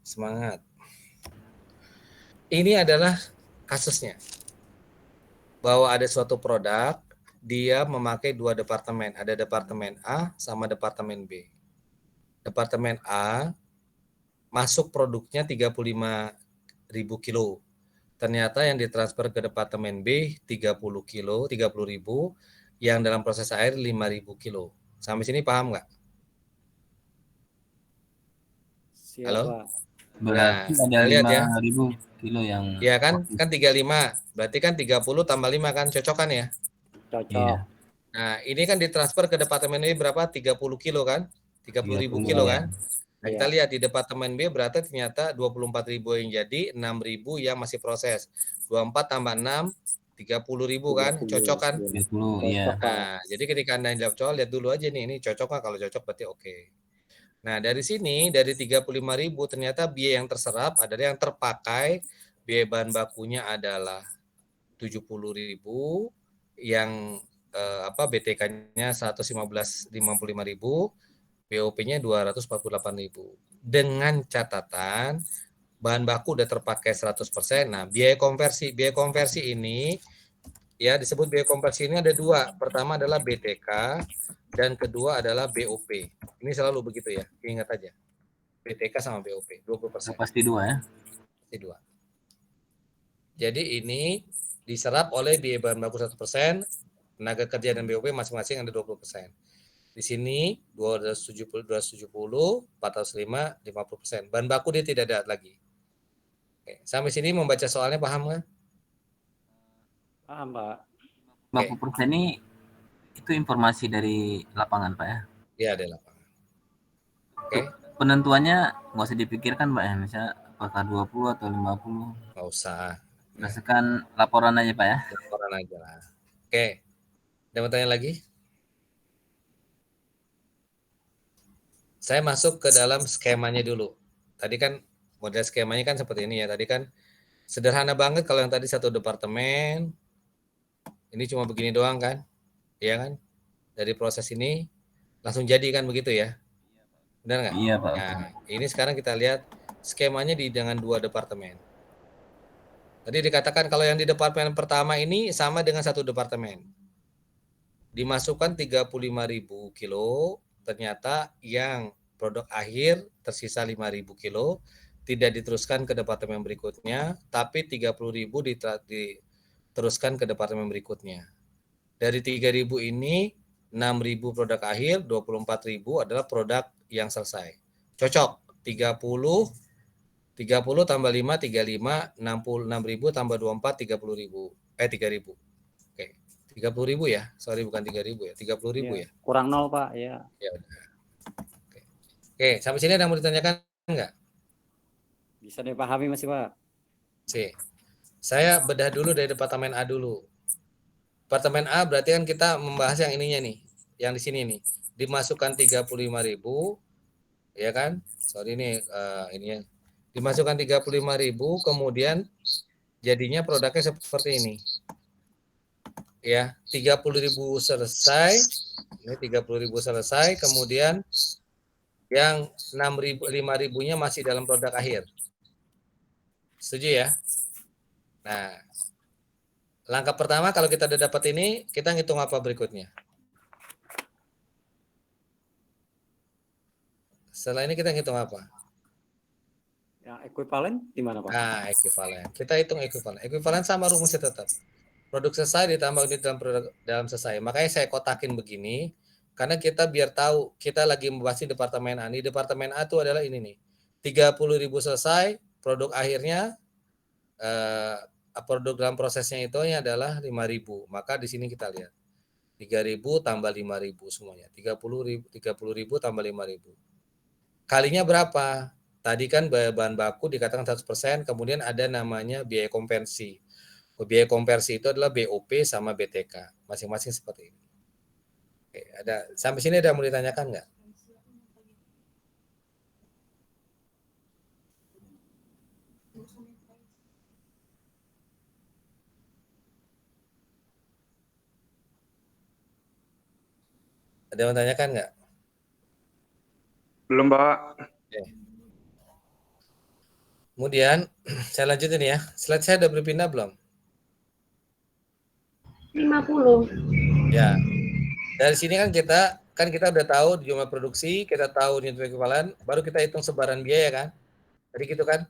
Semangat. Ini adalah kasusnya. Bahwa ada suatu produk, dia memakai dua departemen. Ada departemen A sama departemen B. Departemen A masuk produknya 35.000 kilo. Ternyata yang ditransfer ke departemen B 30 ribu, yang dalam proses air 5.000 kilo. Sampai sini paham nggak? Siap, Halo? Pak. Berarti Nah, ada lihat ya. 5.000 kilo yang Ya kan 35. Berarti kan 30 tambah 5 kan cocok kan ya? Cocok. Iya. Nah, ini kan ditransfer ke departemen B berapa? 30 kilo kan? 30.000 kilo kan? Nah, kita lihat di departemen B berarti ternyata 24.000 yang jadi, 6.000 yang masih proses. 24 tambah 6, 30.000 kan? Cocok kan? 30, iya. Nah, jadi ketika Anda jawab soal, lihat dulu aja nih, ini cocok nggak? Kalau cocok berarti oke. Nah, dari sini, dari 35.000 ternyata biaya yang terserap adalah yang terpakai, biaya bahan bakunya adalah 70.000, yang BTK-nya 155.000, BOP-nya 248.000. Dengan catatan bahan baku udah terpakai 100%. Nah, biaya konversi ini ya disebut biaya konversi ini ada dua. Pertama adalah BTK dan kedua adalah BOP. Ini selalu begitu ya, ingat aja. BTK sama BOP 20%. Pasti dua ya. Pasti dua. Jadi ini diserap oleh biaya bahan baku 100%, tenaga kerja dan BOP masing-masing ada 20%. Di sini 270, 405, 50%. Bahan baku dia tidak ada lagi. Oke, sampai sini membaca soalnya paham nggak? Paham, Pak. 50% ini itu informasi dari lapangan Pak ya? Iya, dari lapangan. Oke. Penentuannya nggak usah dipikirkan Pak ya, misalnya apakah 20 atau 50? Nggak usah. Berdasarkan laporan aja Pak ya? Laporan aja lah. Oke. Ada mau tanya lagi? Saya masuk ke dalam skemanya dulu. Tadi kan model skemanya kan seperti ini ya. Tadi kan sederhana banget kalau yang tadi satu departemen. Ini cuma begini doang kan? Iya kan? Dari proses ini langsung jadi kan begitu ya? Benar nggak? Iya Pak. Nah, ini sekarang kita lihat skemanya dengan dua departemen. Tadi dikatakan kalau yang di departemen pertama ini sama dengan satu departemen. Dimasukkan 35.000 kilo, ternyata yang produk akhir tersisa 5.000 kilo, tidak diteruskan ke departemen berikutnya, tapi 30.000 diteruskan ke departemen berikutnya. Dari 3.000 ini, 6.000 produk akhir, 24.000 adalah produk yang selesai. Cocok, 30 tambah 5, 35, 66.000 tambah 24, 30.000. 3.000. Oke, 30.000 ya. Sorry, bukan 3.000 ya. 30.000 ya. Kurang 0, Pak. Ya. Ya udah. Oke, sampai sini ada yang mau ditanyakan enggak? Bisa dipahami masih, Pak? Saya bedah dulu dari departemen A dulu. Departemen A berarti kan kita membahas yang ininya nih, yang di sini nih. Dimasukkan 35.000, ya kan? Sorry nih, ininya. Dimasukkan 35.000, kemudian jadinya produknya seperti ini. Ya, 30.000 selesai. Ini 30.000 selesai, kemudian yang 6.000, 5.000-nya masih dalam produk akhir. Setuju ya? Nah, langkah pertama kalau kita udah dapat ini, kita ngitung apa berikutnya? Setelah ini kita ngitung apa? Yang ekuivalen di mana, Pak? Nah, ekuivalen. Kita hitung ekuivalen. Ekuivalen sama rumusnya tetap. Produk selesai ditambah unit dalam selesai. Makanya saya kotakin begini, karena kita biar tahu kita lagi membahas di departemen A. Di departemen A itu adalah ini nih. 30.000 selesai, produk akhirnya produk dalam prosesnya itu adalah 5.000. Maka di sini kita lihat 3.000 tambah 5.000 semuanya. 30.000 tambah 5.000. Kalinya berapa? Tadi kan bahan baku dikatakan 100%, kemudian ada namanya biaya konversi. Biaya konversi itu adalah BOP sama BTK, masing-masing seperti ini. Oke, ada sampai sini ada yang mau ditanyakan nggak? Ada yang mau tanyakan nggak? Belum, Pak. Oke. Kemudian saya lanjutin ya. Slide saya udah berpindah belum? 50. Ya. Dari sini kan kita udah tahu jumlah produksi, kita tahu unit ekuivalen, baru kita hitung sebaran biaya kan? Tadi gitu kan?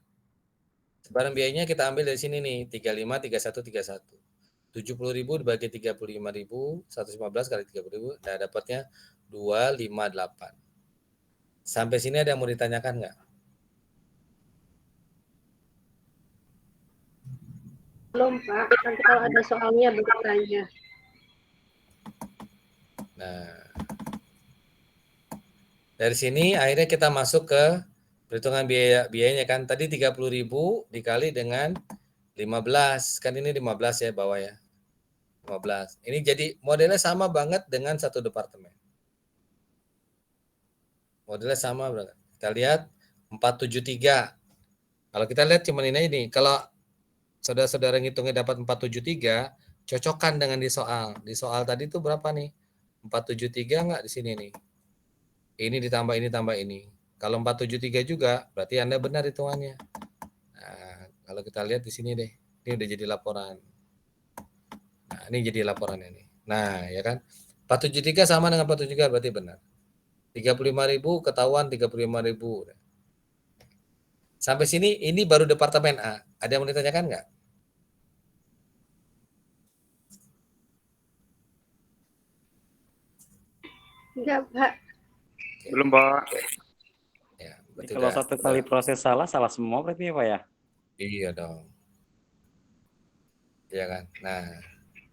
Sebaran biayanya kita ambil dari sini nih, 35, 31, 31. 70.000 dibagi 35.000, 115 kali 30.000, nah dapatnya 258. Sampai sini ada yang mau ditanyakan nggak? Belum, Pak. Nanti kalau ada soalnya bertanya. Nah, dari sini akhirnya kita masuk ke perhitungan biayanya kan. Tadi 30.000 dikali dengan 15. Kan ini 15 ya bawah ya. 15. Ini jadi modelnya sama banget dengan satu departemen. Modelnya sama banget. Kita lihat 473. Kalau kita lihat cuma ini aja nih. Kalau saudara-saudara ngitungnya dapat 473, cocokkan dengan di soal. Di soal tadi itu berapa nih? 473 enggak di sini nih? Ini ditambah ini tambah ini. Kalau 473 juga, berarti Anda benar hitungannya. Nah, kalau kita lihat di sini deh. Ini udah jadi laporan. Nah, ini jadi laporan ini. Nah, ya kan? 473 sama dengan 473 berarti benar. 35.000 ketahuan 35.000. Sampai sini ini baru departemen A. Ada yang mau ditanyakan nggak? Enggak, Pak. Belum, Pak. Ya, Kalau satu kali proses salah semua berarti ya, Pak ya? Iya dong. Iya kan? Nah.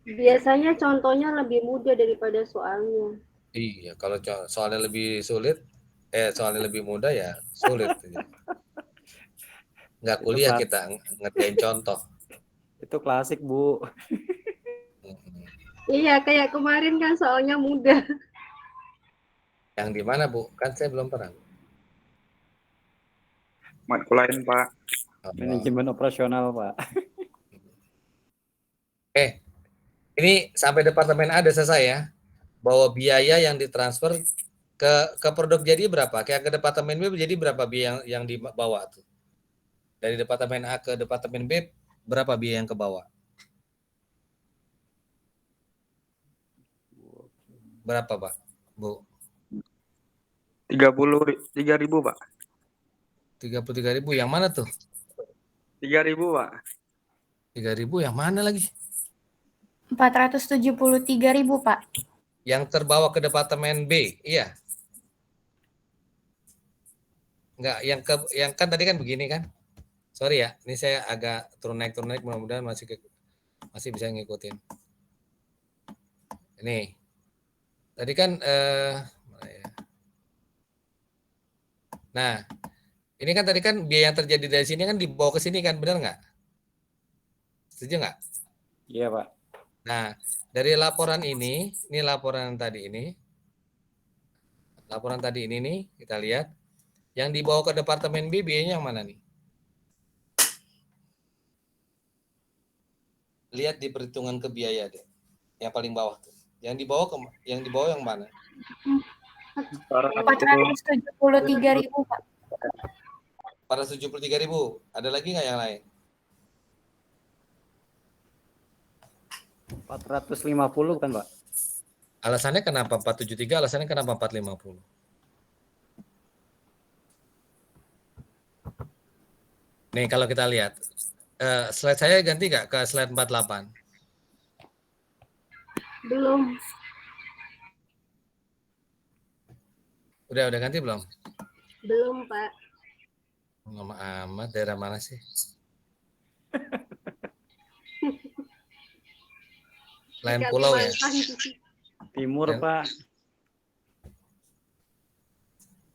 Biasanya contohnya lebih mudah daripada soalnya. Iya, kalau soalnya lebih sulit, soalnya lebih mudah ya sulit. Nggak kuliah kita ngerjain contoh. Itu klasik, Bu. Iya, kayak kemarin kan soalnya mudah. Yang di mana, Bu? Kan saya belum pernah. Matkul lain, Pak. Manajemen operasional, Pak. Ini sampai departemen A udah selesai ya. Bahwa biaya yang ditransfer ke produk jadi berapa? Kayak ke departemen B jadi berapa biaya yang dibawa tuh? Dari departemen A ke departemen B berapa biaya yang ke bawah? Berapa, Pak? Bu? 33.000, Pak. 33.000 yang mana tuh? 3.000, Pak. 3.000 yang mana lagi? 473.000, Pak. Yang terbawa ke departemen B, iya. Enggak, yang kan tadi kan begini kan? Sorry ya, ini saya agak turun naik mudah-mudahan masih bisa ngikutin. Ini. Tadi kan nah, ini kan tadi kan biaya yang terjadi dari sini kan dibawa ke sini kan, benar nggak? Setuju nggak? Iya, Pak. Nah, dari laporan ini laporan tadi ini. Laporan tadi ini nih, kita lihat. Yang dibawa ke departemen B biayanya yang mana nih? Lihat di perhitungan ke biaya deh. Yang paling bawah tuh. Yang dibawa yang mana? 473.000, Pak. 473.000. Ada lagi nggak yang lain? 450 kan, Pak? Alasannya kenapa 473? Alasannya kenapa 450? Nih kalau kita lihat, slide saya ganti nggak ke slide 48? Belum. Udah ganti belum? Belum, Pak. Lama amat, daerah mana sih? Lain Di pulau ya? Kalimantan. Timur, Dan- Pak.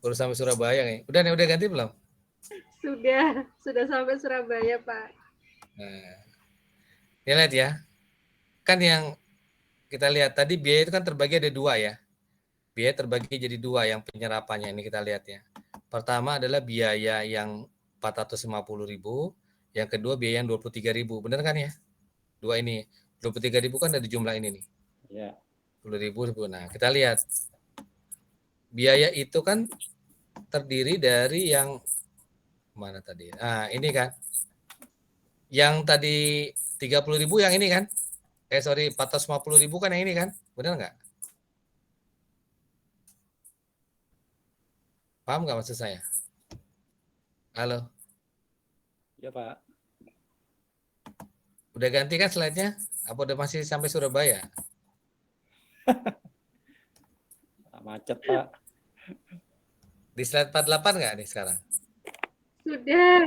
Baru sampai Surabaya nih. Udah ganti belum? Sudah sampai Surabaya, Pak. Nah, ini lihat ya. Kan yang kita lihat tadi biaya itu kan terbagi ada dua ya. Biaya terbagi jadi dua yang penyerapannya ini kita lihat ya. Pertama adalah biaya yang 450.000, yang kedua biaya yang 23.000. Benar kan ya? Dua ini. 23.000 kan ada di jumlah ini nih. Ya. 10.000. Nah, kita lihat. Biaya itu kan terdiri dari yang mana tadi? Nah, ini kan. Yang tadi 30.000 yang ini kan? 450.000 kan yang ini kan? Benar nggak? Paham nggak maksud saya? Halo? Ya, Pak. Udah ganti kan slide-nya? Apa udah masih sampai Surabaya? Macet, Pak. Di slide 48 nggak nih sekarang? Sudah.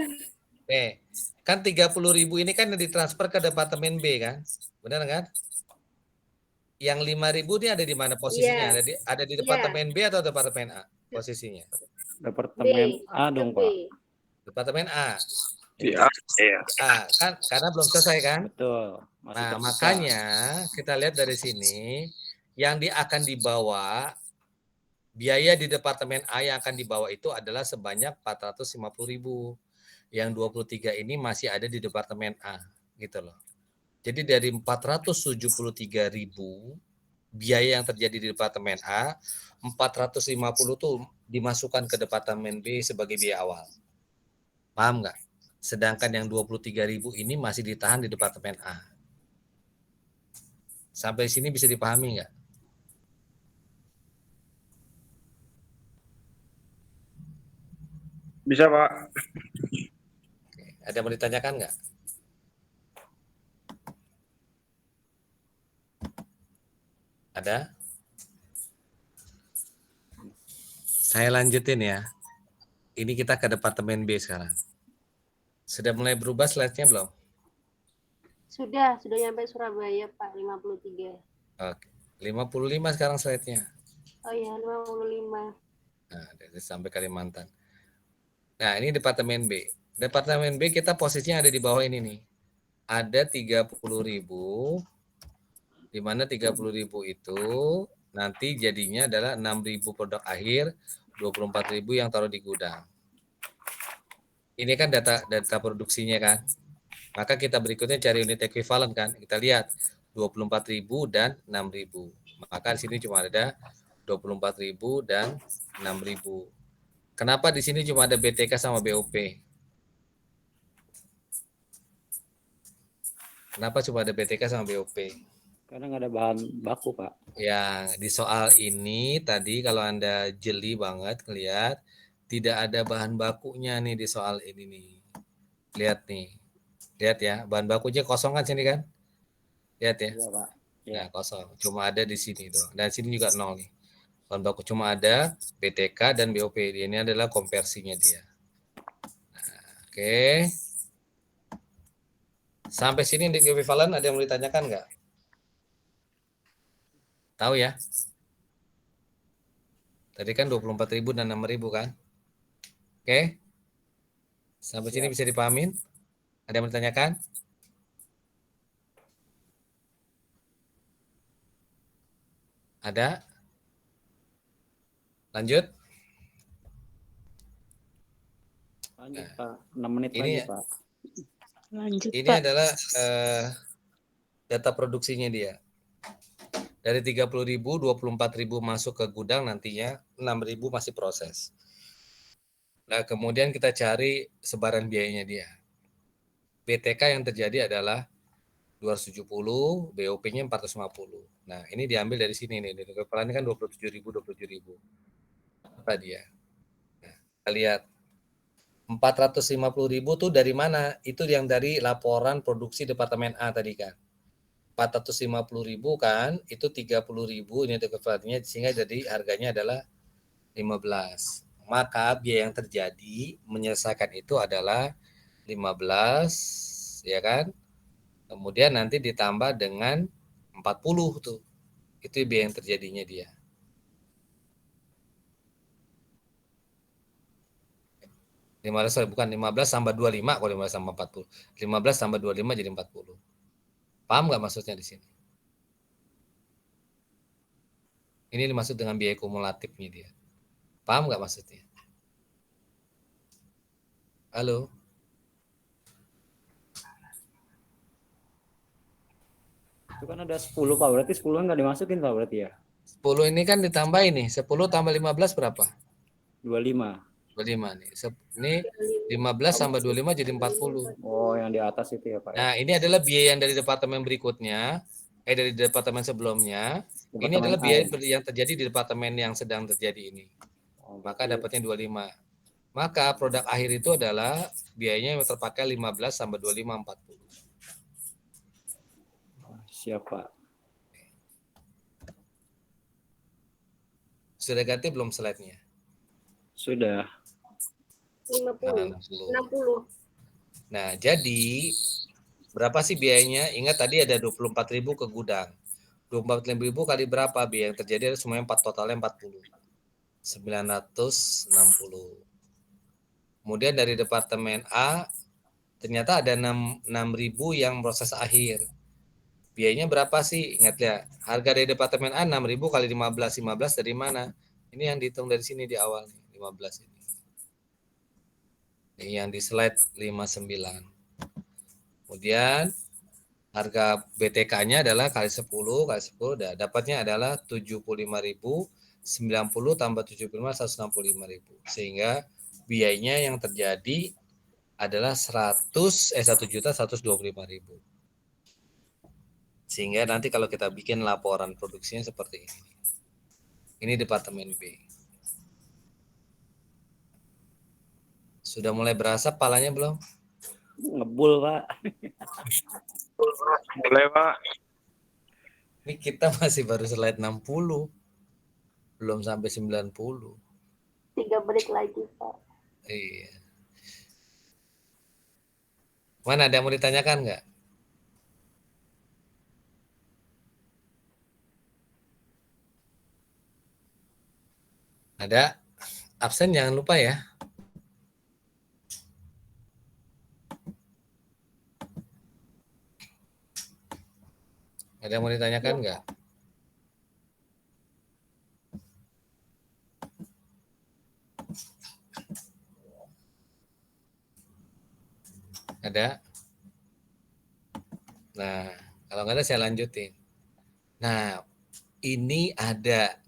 Nih, kan 30.000 ini kan ditransfer ke Departemen B kan? Benar kan? Yang 5.000 ini ada di mana posisinya? Iya. Ada di Iya. Departemen B atau Departemen A posisinya? Departemen B. A dong, B. Pak. Departemen A. Iya. Iya. Kan karena belum selesai kan? Betul. Masih Nah, terbuka. makanya kita lihat dari sini yang akan dibawa biaya di Departemen A yang akan dibawa itu adalah sebanyak 450.000. Yang 23 ini masih ada di Departemen A, gitu loh. Jadi dari 473.000 biaya yang terjadi di Departemen A, 450 tuh dimasukkan ke Departemen B sebagai biaya awal. Paham nggak? Sedangkan yang 23.000 ini masih ditahan di Departemen A. Sampai sini bisa dipahami nggak? Bisa, Pak. Oke. Ada yang mau ditanyakan nggak? Ada? Saya lanjutin ya. Ini kita ke Departemen B sekarang. Sudah mulai berubah slide-nya belum? Sudah nyampe Surabaya, Pak. 53. Oke. 55 sekarang slide-nya. Oh iya, 55. Nah, dari sampai Kalimantan. Nah, ini Departemen B. Departemen B kita posisinya ada di bawah ini nih. Ada 30.000, di mana 30.000 itu nanti jadinya adalah 6.000 produk akhir, 24.000 yang taruh di gudang. Ini kan data produksinya kan. Maka kita berikutnya cari unit ekuivalen kan. Kita lihat 24.000 dan 6.000. Maka di sini cuma ada 24.000 dan 6.000. Kenapa di sini cuma ada BTK sama BOP? Kenapa cuma ada BTK sama BOP? Karena nggak ada bahan baku, Pak. Ya, di soal ini tadi kalau Anda jeli banget ngelihat tidak ada bahan bakunya nih di soal ini nih. Lihat nih. Lihat ya, bahan bakunya kosong kan sini kan? Lihat ya. Iya, Pak. Ya. Nah, kosong. Cuma ada di sini tuh. Dan sini juga nol nih. Bahan baku cuma ada BTK dan BOP. Ini adalah konversinya dia. Nah, oke. Sampai sini di ekuivalen ada yang mau ditanyakan nggak? Tahu ya? Tadi kan 24.000 dan 6.000 kan? Oke. Sampai sini bisa dipahamin? Ada yang mau ditanyakan? Ada? Lanjut? Lanjut, Pak. 6 menit Ini lagi, Pak. Lanjut, ini Pak. adalah data produksinya dia. Dari 30.000, 24.000 masuk ke gudang, nantinya 6.000 masih proses. Nah, kemudian kita cari sebaran biayanya dia. BTK yang terjadi adalah 270, BOP-nya 450. Nah, ini diambil dari sini nih. Nilai ekwivalennya kan 27.000. Apa dia? Nah, kita lihat 450.000 tuh dari mana? Itu yang dari laporan produksi Departemen A tadi kan. 450.000 kan, itu 30.000 ini ekwivalennya, sehingga jadi harganya adalah 15. Maka biaya yang terjadi menyelesaikan itu adalah 15, ya kan? Kemudian nanti ditambah dengan 40 tuh. Itu biaya yang terjadinya dia. Bukan 15 tambah 25 kalau 15 tambah 40. 15 tambah 25 jadi 40. Paham nggak maksudnya di sini? Ini dimaksud dengan biaya kumulatifnya dia. Paham nggak maksudnya? Halo? Itu kan ada 10 Pak, berarti 10 nggak dimasukin Pak berarti ya? 10 ini kan ditambah ini, 10 tambah 15 berapa? 25. 25 nih. Ini 15 tambah 25 jadi 40. Oh, yang di atas itu ya Pak. Nah, ini adalah biaya yang dari departemen berikutnya, dari departemen sebelumnya. Ini adalah biaya yang terjadi di departemen yang sedang terjadi ini. Maka dapatnya 25. Maka produk akhir itu adalah biayanya yang terpakai 15 tambah 25, 40. Siap Pak. Sudah ganti belum slide-nya? Sudah. 50. 60. Nah, jadi berapa sih biayanya? Ingat tadi ada 24.000 ke gudang. 24.000 kali berapa? Biaya yang terjadi ada semuanya totalnya 40. 960. Kemudian dari departemen A ternyata ada 6.000 yang proses akhir. Biayanya berapa sih? Ingat ya, harga dari departemen A 6.000 kali 15. 15 dari mana? Ini yang dihitung dari sini di awal nih, 15 ini. Ini yang di slide 59. Kemudian harga BTK-nya adalah kali 10 kali 10, dapatnya adalah 75.090 tambah 75 165.000. Sehingga biayanya yang terjadi adalah 1.125.000. Sehingga nanti kalau kita bikin laporan produksinya seperti ini. Ini departemen B. Sudah mulai berasa palanya belum? Ngebul Pak. Boleh Pak. Ini kita masih baru slide 60. Belum sampai 90. 3 menit lagi, Pak. Iya. Mana ada yang mau ditanyakan nggak? Ada? Absen jangan lupa ya. Ada yang mau ditanyakan nggak? Ada? Nah, kalau nggak ada saya lanjutin. Nah, ini ada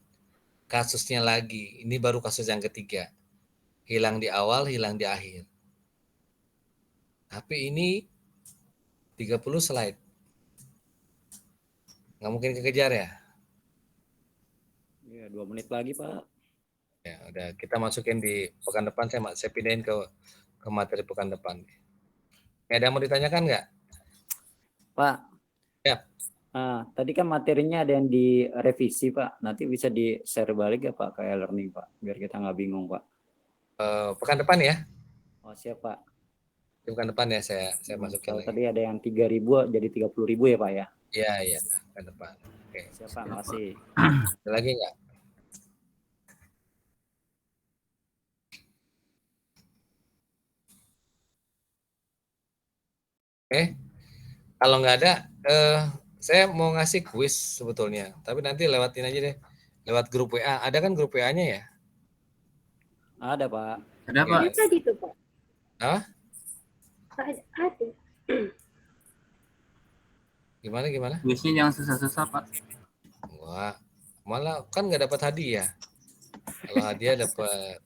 kasusnya lagi. Ini baru kasus yang ketiga. Hilang di awal, hilang di akhir. Tapi ini 30 slide. Nggak mungkin kekejar ya? Iya, 2 menit lagi, Pak. Ya, udah kita masukin di pekan depan, saya pindahin ke materi pekan depan. Ada yang mau ditanyakan nggak? Pak. Ya. Tadi kan materinya ada yang direvisi, Pak. Nanti bisa di-share balik ya, Pak, kayak learning, Pak. Biar kita nggak bingung, Pak. Pekan depan ya? Oh, siap, Pak. Pekan depan ya saya masukin lagi. Tadi ada yang 3.000 jadi 30.000 ya, Pak ya? Iya, pekan depan. Oke. Siap, Pak. Makasih. Ada lagi nggak? Oke. Kalau nggak ada, saya mau ngasih kuis sebetulnya. Tapi nanti lewatin aja deh. Lewat grup WA. Ada kan grup WA-nya ya? Ada, Pak. Ada, Pak. Ada tadi tuh, Pak. Apa? Ada. Gimana? Kuisnya jangan susah-susah, Pak. Wah, malah kan nggak dapat hadiah. Kalau hadiah dapat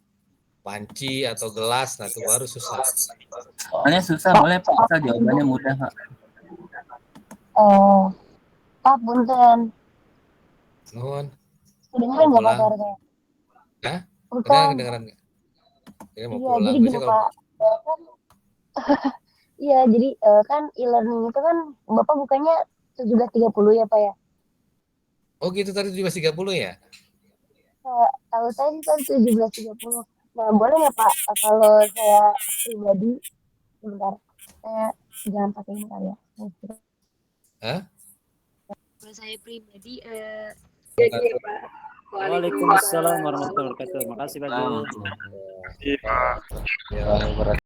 panci atau gelas, nah itu baru susah. Soalnya susah, boleh Pak. Asal jawabannya mudah, Pak. Pak, punten. Nuhun. Kedengeran nggak Pak pulang. suara saya? Hah? Bukan. Kedengeran nggak? Ini mau Iya, pulang. jadi gini Biasanya kalau Pak. Kan, iya, jadi kan e-learning itu kan Bapak bukanya 17.30 ya Pak ya? oh gitu tadi 17.30 ya? Tahu saya sih tadi 17.30. Nah, boleh nggak Pak kalau saya pribadi, sebentar, saya jangan pakai ini kali ya. Hah? Kalau saya pribadi, Iya, Pak. Waalaikumsalam warahmatullahi wabarakatuh. Makasih Pak Gun. Iya, Pak. Ya,